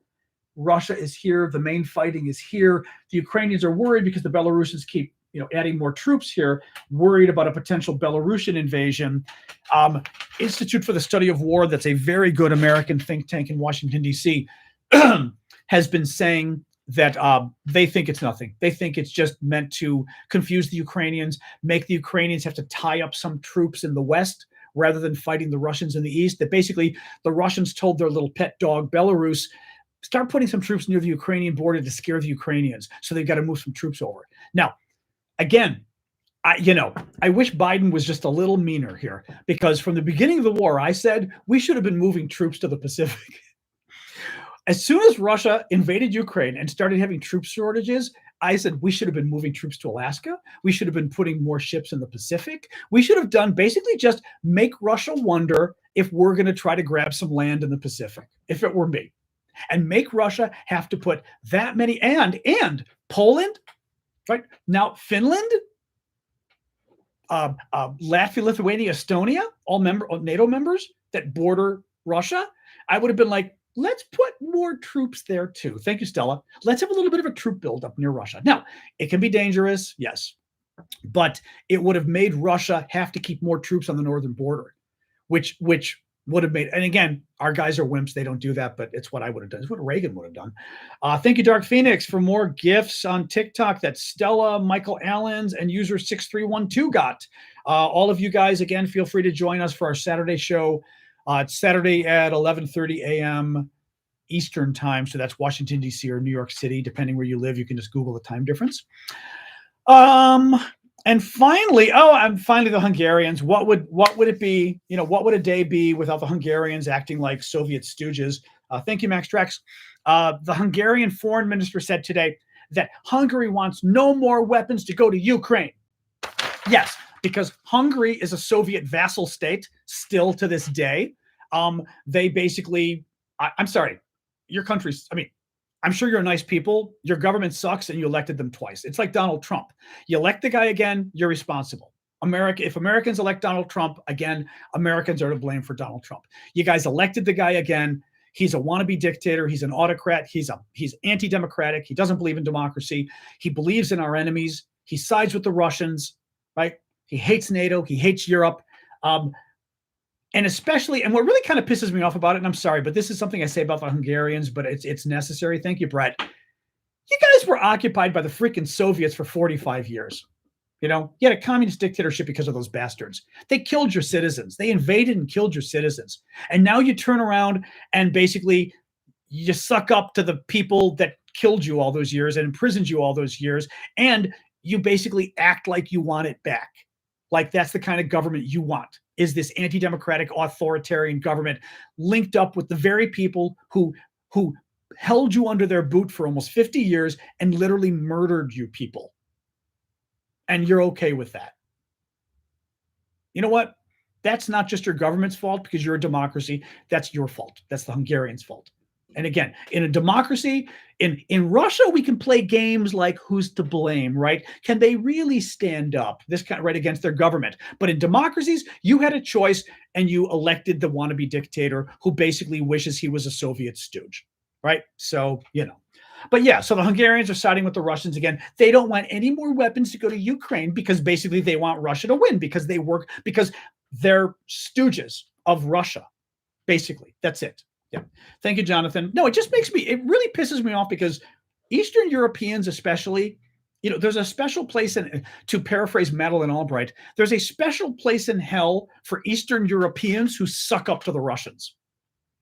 Russia is here. The main fighting is here. The Ukrainians are worried because the Belarusians keep adding more troops here, worried about a potential Belarusian invasion. Institute for the Study of War, that's a very good American think tank in Washington, D.C., has been saying that they think it's nothing. They think it's just meant to confuse the Ukrainians, make the Ukrainians have to tie up some troops in the West rather than fighting the Russians in the East. That basically the Russians told their little pet dog, Belarus, start putting some troops near the Ukrainian border to scare the Ukrainians. So they've got to move some troops over. Now, again, I wish Biden was just a little meaner here, because from the beginning of the war, I said we should have been moving troops to the Pacific. As soon as Russia invaded Ukraine and started having troop shortages, I said we should have been moving troops to Alaska. We should have been putting more ships in the Pacific. We should have done basically just make Russia wonder if we're going to try to grab some land in the Pacific, if it were me, and make Russia have to put that many, and Poland, right? Now, Finland, Latvia, Lithuania, Estonia, all NATO members that border Russia, I would have been like, let's put more troops there too. Thank you, Stella. Let's have a little bit of a troop buildup near Russia. Now, it can be dangerous, yes, but it would have made Russia have to keep more troops on the northern border, which would have made, and again, our guys are wimps. They don't do that, but it's what I would have done. It's what Reagan would have done. Thank you, Dark Phoenix, for more gifts on TikTok that Stella, Michael Allens, and user 6312 got. All of you guys, again, feel free to join us for our Saturday show. It's Saturday at 11:30 a.m. Eastern time. So that's Washington, D.C. or New York City, depending where you live. You can just Google the time difference. And finally, finally the Hungarians. What would it be? What would a day be without the Hungarians acting like Soviet stooges? Thank you, Max Drex. The Hungarian foreign minister said today that Hungary wants no more weapons to go to Ukraine. Yes, because Hungary is a Soviet vassal state still to this day. They basically, I'm sorry, your country's, I'm sure you're nice people. Your government sucks and you elected them twice. It's like Donald Trump. You elect the guy again, you're responsible. If Americans elect Donald Trump again, Americans are to blame for Donald Trump. You guys elected the guy again. He's a wannabe dictator. He's an autocrat. He's anti-democratic. He doesn't believe in democracy. He believes in our enemies. He sides with the Russians, right? He hates NATO. He hates Europe. And what really kind of pisses me off about it, and I'm sorry, but this is something I say about the Hungarians, but it's necessary. Thank you, Brett. You guys were occupied by the freaking Soviets for 45 years. You had a communist dictatorship because of those bastards. They killed your citizens. They invaded and killed your citizens. And now you turn around and basically you suck up to the people that killed you all those years and imprisoned you all those years. And you basically act like you want it back. Like that's the kind of government you want, is this anti-democratic authoritarian government linked up with the very people who held you under their boot for almost 50 years and literally murdered you people. And you're okay with that. You know what? That's not just your government's fault because you're a democracy. That's your fault. That's the Hungarians' fault. And again, in a democracy, in Russia, we can play games like who's to blame, right? Can they really stand up this kind of right against their government? But in democracies, you had a choice and you elected the wannabe dictator who basically wishes he was a Soviet stooge, right? So, But yeah, so the Hungarians are siding with the Russians again. They don't want any more weapons to go to Ukraine because basically they want Russia to win because they're stooges of Russia. Basically, that's it. Yeah. Thank you, Jonathan. No, it really pisses me off because Eastern Europeans especially, there's a special place to paraphrase Madeleine Albright, there's a special place in hell for Eastern Europeans who suck up to the Russians.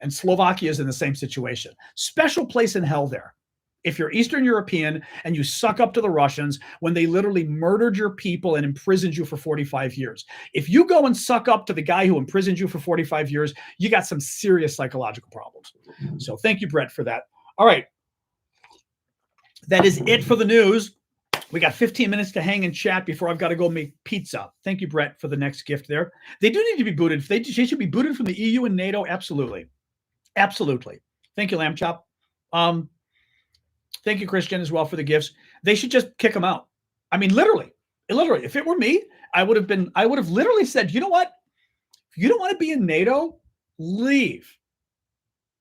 And Slovakia is in the same situation. Special place in hell there. If you're Eastern European and you suck up to the Russians when they literally murdered your people and imprisoned you for 45 years. If you go and suck up to the guy who imprisoned you for 45 years, you got some serious psychological problems. So thank you, Brett, for that. All right. That is it for the news. We got 15 minutes to hang and chat before I've got to go make pizza. Thank you, Brett, for the next gift there. They do need to be booted. They should be booted from the EU and NATO. Absolutely. Absolutely. Thank you, Lamb Chop. Thank you, Christian, as well for the gifts. They should just kick them out. Literally, if it were me, I would have literally said, you know what? If you don't want to be in NATO, leave.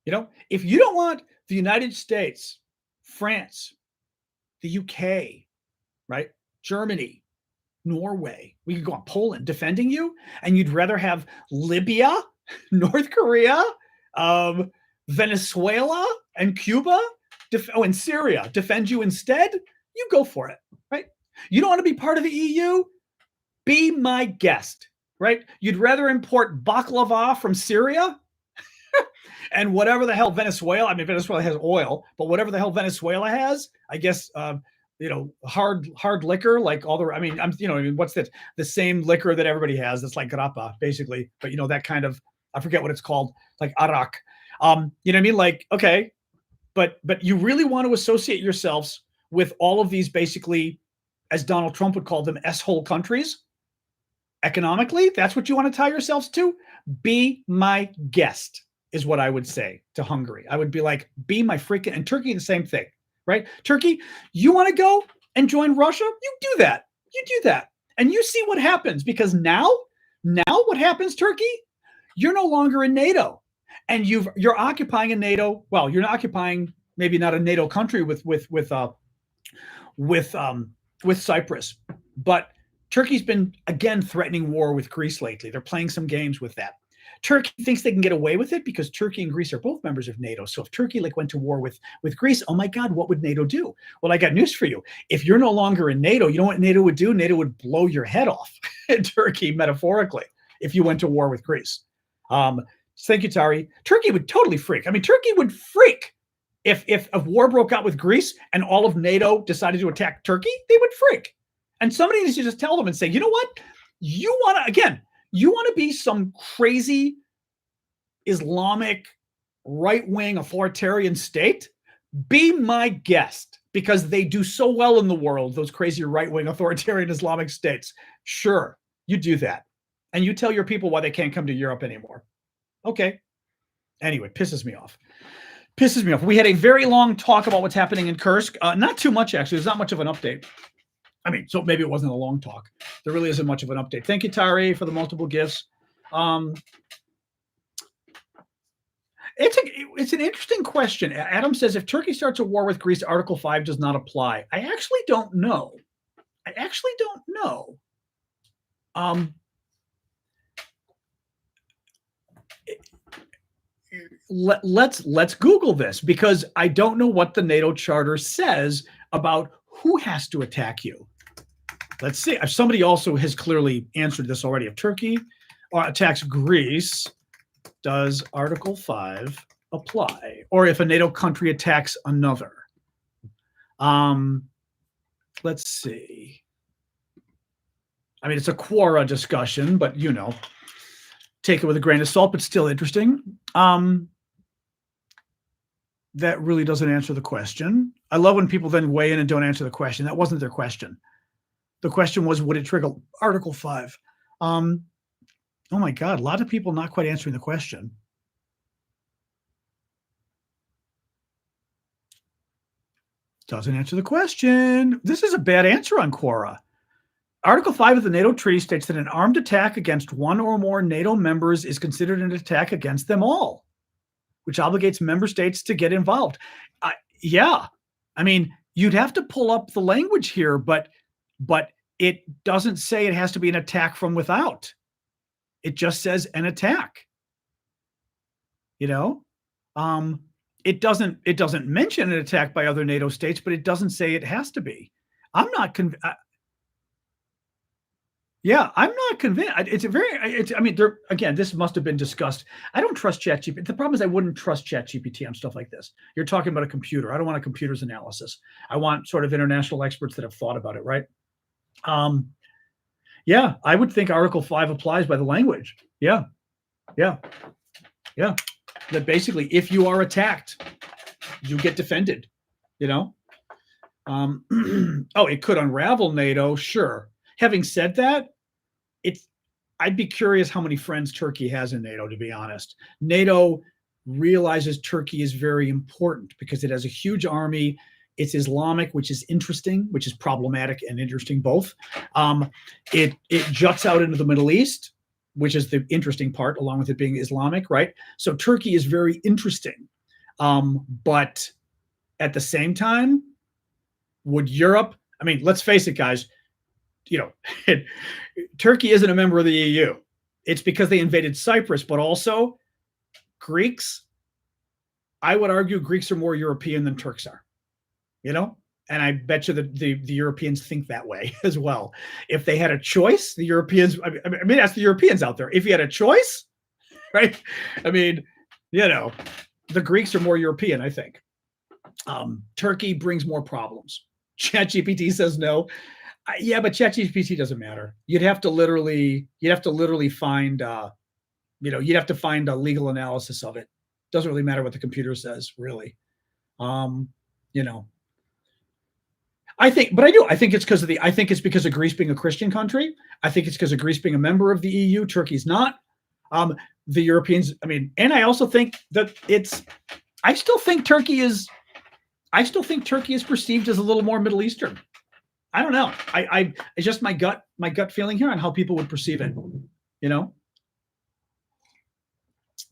If you don't want the United States, France, the UK, right? Germany, Norway, we could go on Poland defending you, and you'd rather have Libya, North Korea, Venezuela, and Cuba, and Syria defend you instead, you go for it, right? You don't want to be part of the EU? Be my guest, right? You'd rather import baklava from Syria and whatever the hell Venezuela, Venezuela has oil, but whatever the hell Venezuela has, I guess, hard liquor, like all the, what's that? The same liquor that everybody has. That's like grappa, basically. But, that kind of, I forget what it's called, like arak. Like, okay. But you really want to associate yourselves with all of these basically, as Donald Trump would call them, S-hole countries? Economically, that's what you want to tie yourselves to? Be my guest, is what I would say to Hungary. I would be like, be my freaking, and Turkey, the same thing, right? Turkey, you want to go and join Russia? You do that. And you see what happens, because now what happens, Turkey? You're no longer in NATO. And you're occupying a NATO. Well, you're not occupying maybe not a NATO country with Cyprus, but Turkey's been again threatening war with Greece lately. They're playing some games with that. Turkey thinks they can get away with it because Turkey and Greece are both members of NATO. So if Turkey went to war with Greece, oh my God, what would NATO do? Well, I got news for you. If you're no longer in NATO, you know what NATO would do? NATO would blow your head off in Turkey, metaphorically, if you went to war with Greece. Thank you, Tari. Turkey would totally freak. Turkey would freak If a war broke out with Greece and all of NATO decided to attack Turkey, they would freak. And somebody needs to just tell them and say, you know what? You want to, again, you want to be some crazy Islamic right-wing authoritarian state? Be my guest, because they do so well in the world, those crazy right-wing authoritarian Islamic states. Sure, you do that. And you tell your people why they can't come to Europe anymore. Okay. Anyway, pisses me off. Pisses me off. We had a very long talk about what's happening in Kursk. Not too much, actually. There's not much of an update. I mean, so maybe it wasn't a long talk. There really isn't much of an update. Thank you, Tari, for the multiple gifts. It's an interesting question. Adam says, if Turkey starts a war with Greece, Article 5 does not apply. I actually don't know. Let's Google this, because I don't know what the NATO charter says about who has to attack you. Let's see. If somebody also has clearly answered this already. If Turkey attacks Greece, does Article 5 apply? Or if a NATO country attacks another? Let's see. I mean, it's a Quora discussion, but take it with a grain of salt, but still interesting. That really doesn't answer the question. I love when people then weigh in and don't answer the question. That wasn't their question. The question was, would it trigger Article 5? Oh my God, a lot of people not quite answering the question. Doesn't answer the question. This is a bad answer on Quora. Article 5 of the NATO Treaty states that an armed attack against one or more NATO members is considered an attack against them all, which obligates member states to get involved. Yeah, I mean, you'd have to pull up the language here, but it doesn't say it has to be an attack from without. It just says an attack. It doesn't mention an attack by other NATO states, but it doesn't say it has to be. I'm not convinced. Yeah, I'm not convinced. Again, this must have been discussed. I don't trust ChatGPT. The problem is I wouldn't trust ChatGPT on stuff like this. You're talking about a computer. I don't want a computer's analysis. I want sort of international experts that have thought about it, right? Yeah, I would think Article 5 applies by the language. Yeah. That basically, if you are attacked, you get defended, Oh, it could unravel NATO, sure. Having said that, I'd be curious how many friends Turkey has in NATO, to be honest. NATO realizes Turkey is very important because it has a huge army. It's Islamic, which is interesting, which is problematic and interesting both. It juts out into the Middle East, which is the interesting part, along with it being Islamic, right? So Turkey is very interesting. But at the same time, would Europe, I mean, let's face it, guys, Turkey isn't a member of the EU. It's because they invaded Cyprus, but also Greeks, I would argue Greeks are more European than Turks are, and I bet you that the Europeans think that way as well. If they had a choice, the Europeans, I mean, ask the Europeans out there, if you had a choice, right? I mean, the Greeks are more European, I think. Turkey brings more problems. ChatGPT says no. Yeah, but ChatGPT doesn't matter. You'd have to literally find, you'd have to find a legal analysis of it. Doesn't really matter what the computer says, really. I think it's because of Greece being a Christian country. I think it's because of Greece being a member of the EU. Turkey's not. The Europeans, and I also think that I still think Turkey is perceived as a little more Middle Eastern. I don't know. It's just my gut feeling here on how people would perceive it.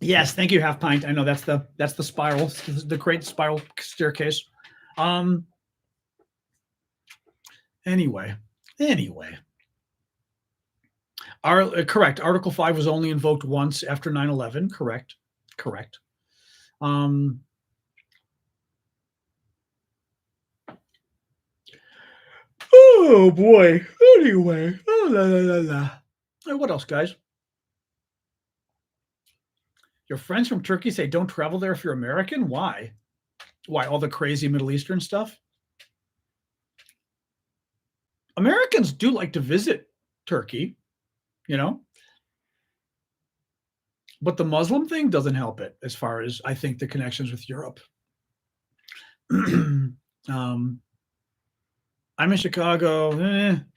Yes, thank you, Half Pint. I know that's the spiral, the great spiral staircase. Anyway. Correct. Article 5 was only invoked once after 9/11. Correct. Oh boy. Anyway. What else, guys? Your friends from Turkey say don't travel there if you're American. Why? Why, all the crazy Middle Eastern stuff? Americans do like to visit Turkey, you know, but the Muslim thing doesn't help it as far as I think the connections with Europe. um, I'm in Chicago,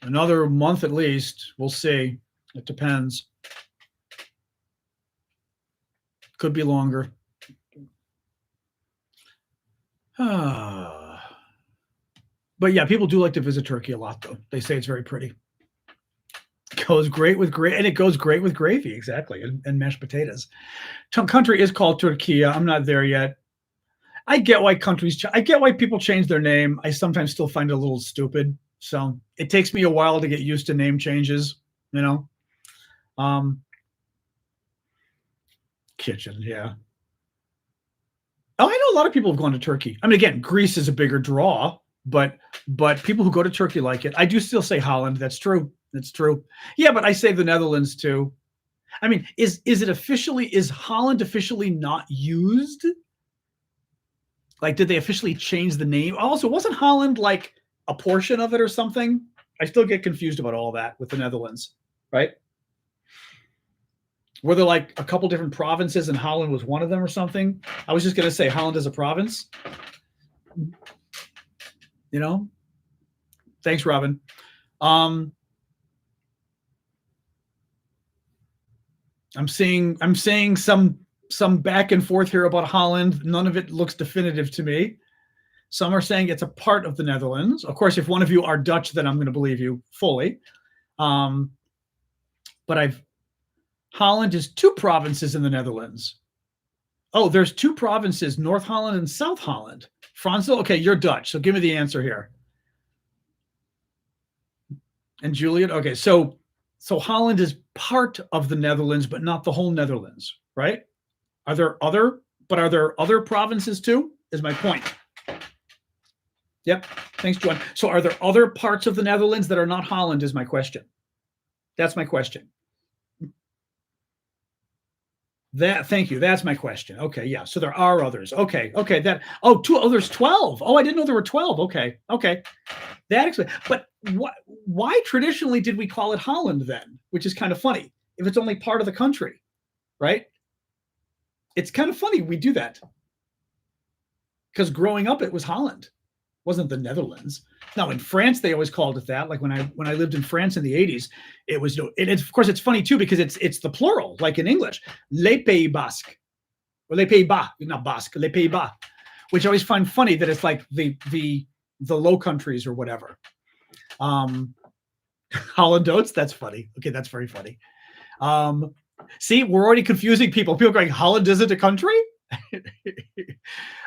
another month at least. We'll see. It depends. Could be longer. But yeah, people do like to visit Turkey a lot, though. They say it's very pretty. Goes great with and it goes great with gravy, exactly, and mashed potatoes. Country is called Turkey. I'm not there yet. I get why I get why people change their name. I sometimes still find it a little stupid. So it takes me a while to get used to name changes, you know. Kitchen, yeah. Oh, I know a lot of people have gone to Turkey. I mean, again, Greece is a bigger draw, but people who go to Turkey like it. I do still say Holland. That's true. That's true. Yeah, but I say the Netherlands too. I mean, is Holland officially not used? Like, did they officially change the name? Also, wasn't Holland like a portion of it or something? I still get confused about all that with the Netherlands, right? Were there like a couple different provinces and Holland was one of them or something? I was just going to say Holland is a province. You know? Thanks, Robin. I'm seeing some back and forth here about Holland. None of it looks definitive to me. Some are saying it's a part of the Netherlands. Of course, if one of you are Dutch, then I'm going to believe you fully. But Holland is 2 provinces in the Netherlands. Oh, there's 2 provinces, North Holland and South Holland. Franzel, okay, you're Dutch, so give me the answer here. And Julian, okay, so Holland is part of the Netherlands, but not the whole Netherlands, right? Are there other provinces too? Is my point. Yep. Thanks, John. So are there other parts of the Netherlands that are not Holland is my question. That's my question. Thank you. That's my question. Okay, yeah. So there are others. Okay. There's 12. Oh, I didn't know there were 12. Okay. That explains. But why traditionally did we call it Holland then? Which is kind of funny if it's only part of the country, right? It's kind of funny we do that because growing up it was Holland, wasn't the Netherlands. Now in France they always called it that. Like when I lived in France in the 80s, it was. And of course it's funny too because it's the plural, like in English, les Pays Basques or les Pays Bas, not Basque, les Pays Bas, which I always find funny that it's like the Low Countries or whatever. Holland Oats, that's funny. Okay, that's very funny. See, we're already confusing people. People are going, Holland isn't a country?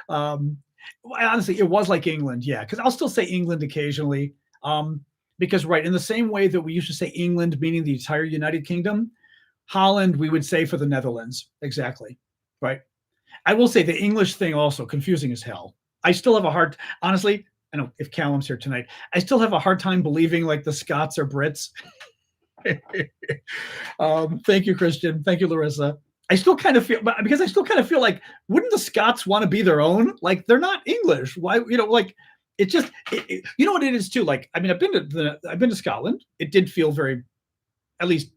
Honestly, it was like England, yeah, because I'll still say England occasionally. Because, right, in the same way that we used to say England, meaning the entire United Kingdom, Holland, we would say for the Netherlands. Exactly, right? I will say the English thing also, confusing as hell. I still have a hard, honestly, I don't know if Callum's here tonight, I still have a hard time believing like the Scots are Brits. Thank you, Christian. Thank you, Larissa. I still kind of feel, because I still kind of feel like, wouldn't the Scots want to be their own? Like, they're not English. Why, like, it's just, you know what it is too? Like, I mean, I've been to Scotland. It did feel very, at least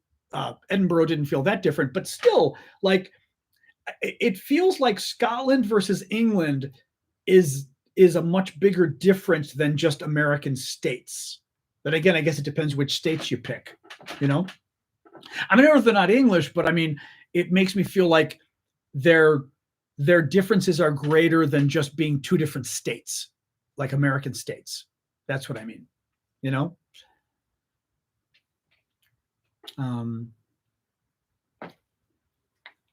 Edinburgh didn't feel that different, but still, like, it feels like Scotland versus England is a much bigger difference than just American states. But again, I guess it depends which states you pick, you know? I mean, I know they're not English, but I mean, it makes me feel like their differences are greater than just being 2 different states, like American states. That's what I mean, you know?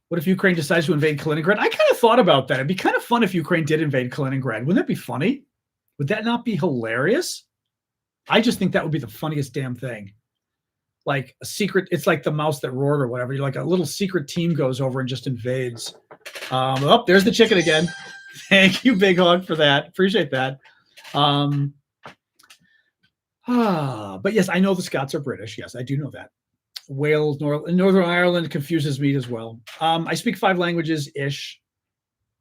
What if Ukraine decides to invade Kaliningrad? I kind of thought about that. It'd be kind of fun if Ukraine did invade Kaliningrad. Wouldn't that be funny? Would that not be hilarious? I just think that would be the funniest damn thing. Like a secret, it's like the mouse that roared or whatever. You're like a little secret team goes over and just invades. Oh, there's the chicken again. Thank you, Big Hog, for that. Appreciate that. But yes, I know the Scots are British. Yes, I do know that. Wales, Northern Ireland confuses me as well. I speak 5 languages-ish.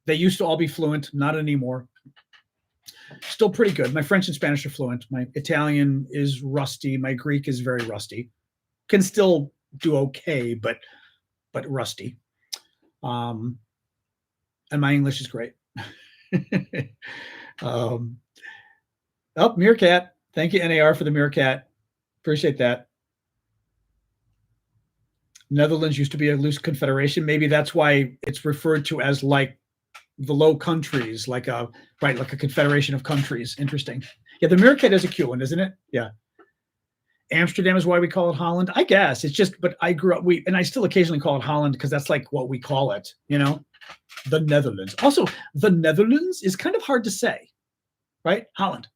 They used to all be fluent, not anymore. Still pretty good. My French and Spanish are fluent. My Italian is rusty. My Greek is very rusty. Can still do okay, but rusty. And my English is great. Meerkat. Thank you, NAR, for the Meerkat. Appreciate that. Netherlands used to be a loose confederation. Maybe that's why it's referred to as like the Low Countries, like a confederation of countries. Interesting. Yeah, the Meerkat is a cute one, isn't it? Yeah. Amsterdam is why we call it Holland. I guess it's just, but I grew up, and I still occasionally call it Holland because that's like what we call it, the Netherlands. Also, the Netherlands is kind of hard to say, right? Holland,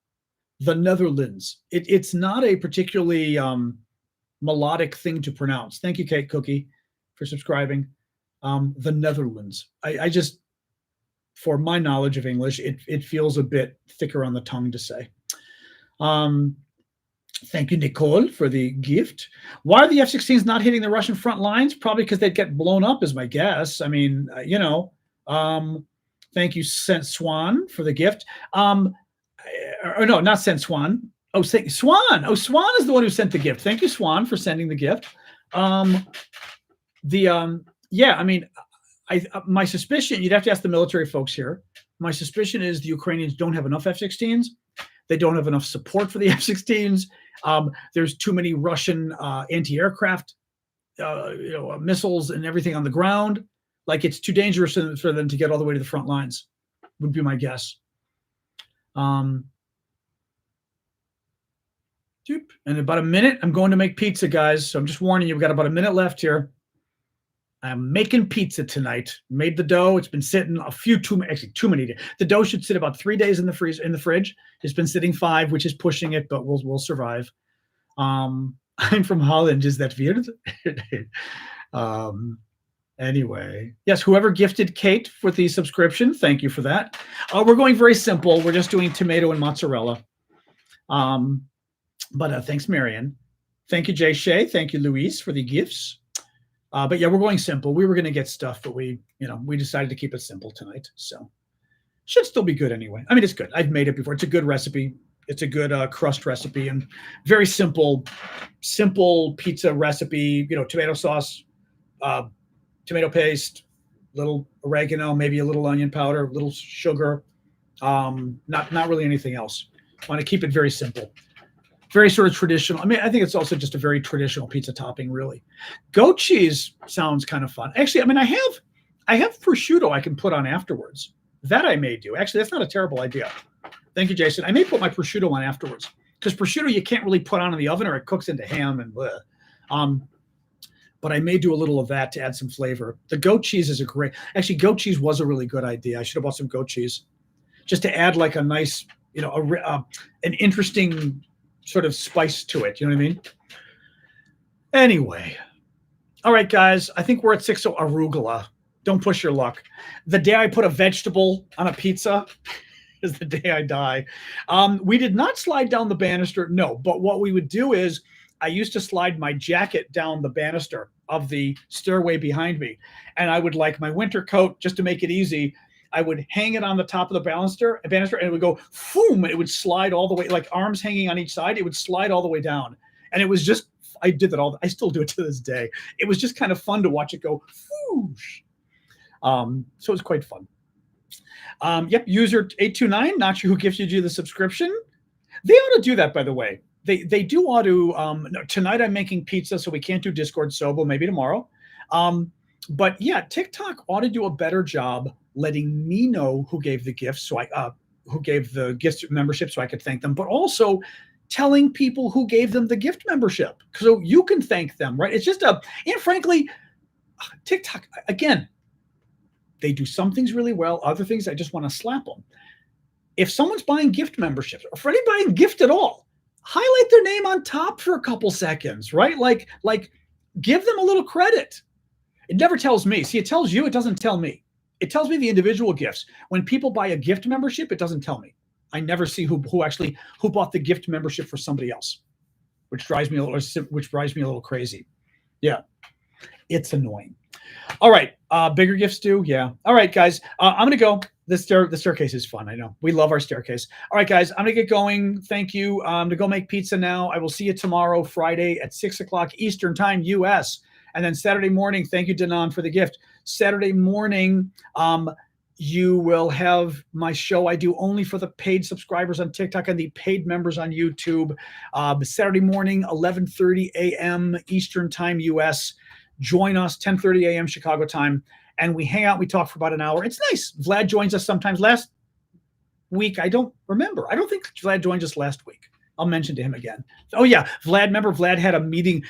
the Netherlands. It's not a particularly melodic thing to pronounce. Thank you, Kate Cookie, for subscribing. The Netherlands. I just, for my knowledge of English, it feels a bit thicker on the tongue to say. Thank you, Nicole, for the gift. Why are the F-16s not hitting the Russian front lines? Probably because they'd get blown up, is my guess. I mean, thank you, Saint Swan, for the gift. Or no, not Saint Swan. Oh, Swan. Oh, Swan is the one who sent the gift. Thank you, Swan, for sending the gift. Yeah, I mean, my suspicion, you'd have to ask the military folks here. My suspicion is the Ukrainians don't have enough F-16s. They don't have enough support for the F-16s. There's too many Russian anti-aircraft missiles and everything on the ground. Like, it's too dangerous for them to get all the way to the front lines, would be my guess. And in about a minute, I'm going to make pizza, guys. So I'm just warning you, we've got about a minute left here. I'm making pizza tonight. Made the dough. It's been sitting too many days. The dough should sit about 3 days in the fridge. It's been sitting 5, which is pushing it, but we'll survive. I'm from Holland. Is that weird? Anyway, yes, whoever gifted Kate for the subscription, thank you for that. We're going very simple. We're just doing tomato and mozzarella. But thanks, Marion. Thank you, Jay Shea. Thank you, Luis, for the gifts. But yeah, we're going simple. We were going to get stuff, but we decided to keep it simple tonight. So should still be good anyway. I mean, it's good. I've made it before. It's a good recipe. It's a good crust recipe and very simple pizza recipe. Tomato sauce, tomato paste, little oregano, maybe a little onion powder, a little sugar. Not really anything else. I want to keep it very simple. Very sort of traditional. I mean, I think it's also just a very traditional pizza topping, really. Goat cheese sounds kind of fun. Actually, I mean, I have prosciutto I can put on afterwards. That I may do. Actually, that's not a terrible idea. Thank you, Jason. I may put my prosciutto on afterwards because prosciutto you can't really put on in the oven or it cooks into ham and blah. But I may do a little of that to add some flavor. The goat cheese is actually, goat cheese was a really good idea. I should have bought some goat cheese just to add like a nice, an interesting sort of spice to it. You know what I mean? Anyway. All right, guys. I think we're at 6. So arugula. Don't push your luck. The day I put a vegetable on a pizza is the day I die. We did not slide down the banister. No, but what we would do is I used to slide my jacket down the banister of the stairway behind me. And I would, like my winter coat, just to make it easy, I would hang it on the top of the banister, and it would go, boom, and it would slide all the way, like arms hanging on each side. It would slide all the way down. And it was just, I did that I still do it to this day. It was just kind of fun to watch it go, whoosh. So it was quite fun. Yep, user 829, not sure who gifted you the subscription. They ought to do that, by the way. They do ought to, no, tonight I'm making pizza, so we can't do Discord Sobo, maybe tomorrow. But yeah, TikTok ought to do a better job letting me know who gave the gifts, who gave the gift membership, so I could thank them, but also telling people who gave them the gift membership, so you can thank them, right? It's just and frankly, TikTok, again, they do some things really well, other things I just want to slap them. If someone's buying gift memberships, or for anybody buying gift at all, highlight their name on top for a couple seconds, right? Like give them a little credit. It never tells me. See, it tells you, it doesn't tell me. It tells me the individual gifts. When people buy a gift membership, it doesn't tell me. I never see who bought the gift membership for somebody else, which drives me a little crazy. Yeah, it's annoying. All right. Bigger gifts do. Yeah. All right, guys. I'm gonna go. The staircase is fun. I know we love our staircase. All right, guys. I'm gonna get going. Thank you. To go make pizza now. I will see you tomorrow, Friday at 6 o'clock Eastern Time, U.S. And then Saturday morning. Thank you, Danon, for the gift. Saturday morning. You will have my show I do only for the paid subscribers on TikTok and the paid members on YouTube. Saturday morning, 11:30 a.m. Eastern Time, U.S. Join us, 10:30 a.m. Chicago time, and we hang out. We talk for about an hour. It's nice. Vlad joins us sometimes. Last week, I don't remember. I don't think Vlad joined us last week. I'll mention to him again. Oh yeah, Vlad. Remember, Vlad had a meeting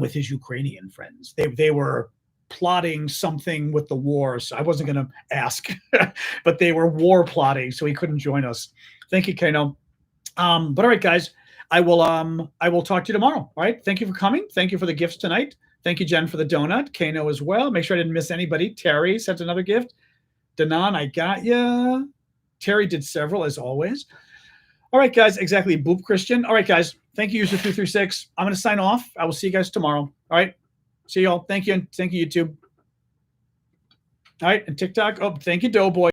with his Ukrainian friends. They were plotting something with the war. So I wasn't going to ask, but they were war plotting, so he couldn't join us. Thank you, Kano. But all right, guys, I will talk to you tomorrow. All right. Thank you for coming. Thank you for the gifts tonight. Thank you, Jen, for the donut. Kano as well. Make sure I didn't miss anybody. Terry sent another gift. Danon, I got you. Terry did several, as always. All right, guys. Exactly. Boop Christian. All right, guys. Thank you, user336. I'm going to sign off. I will see you guys tomorrow. All right. See y'all. Thank you. And thank you, YouTube. All right. And TikTok. Oh, thank you, Doughboy.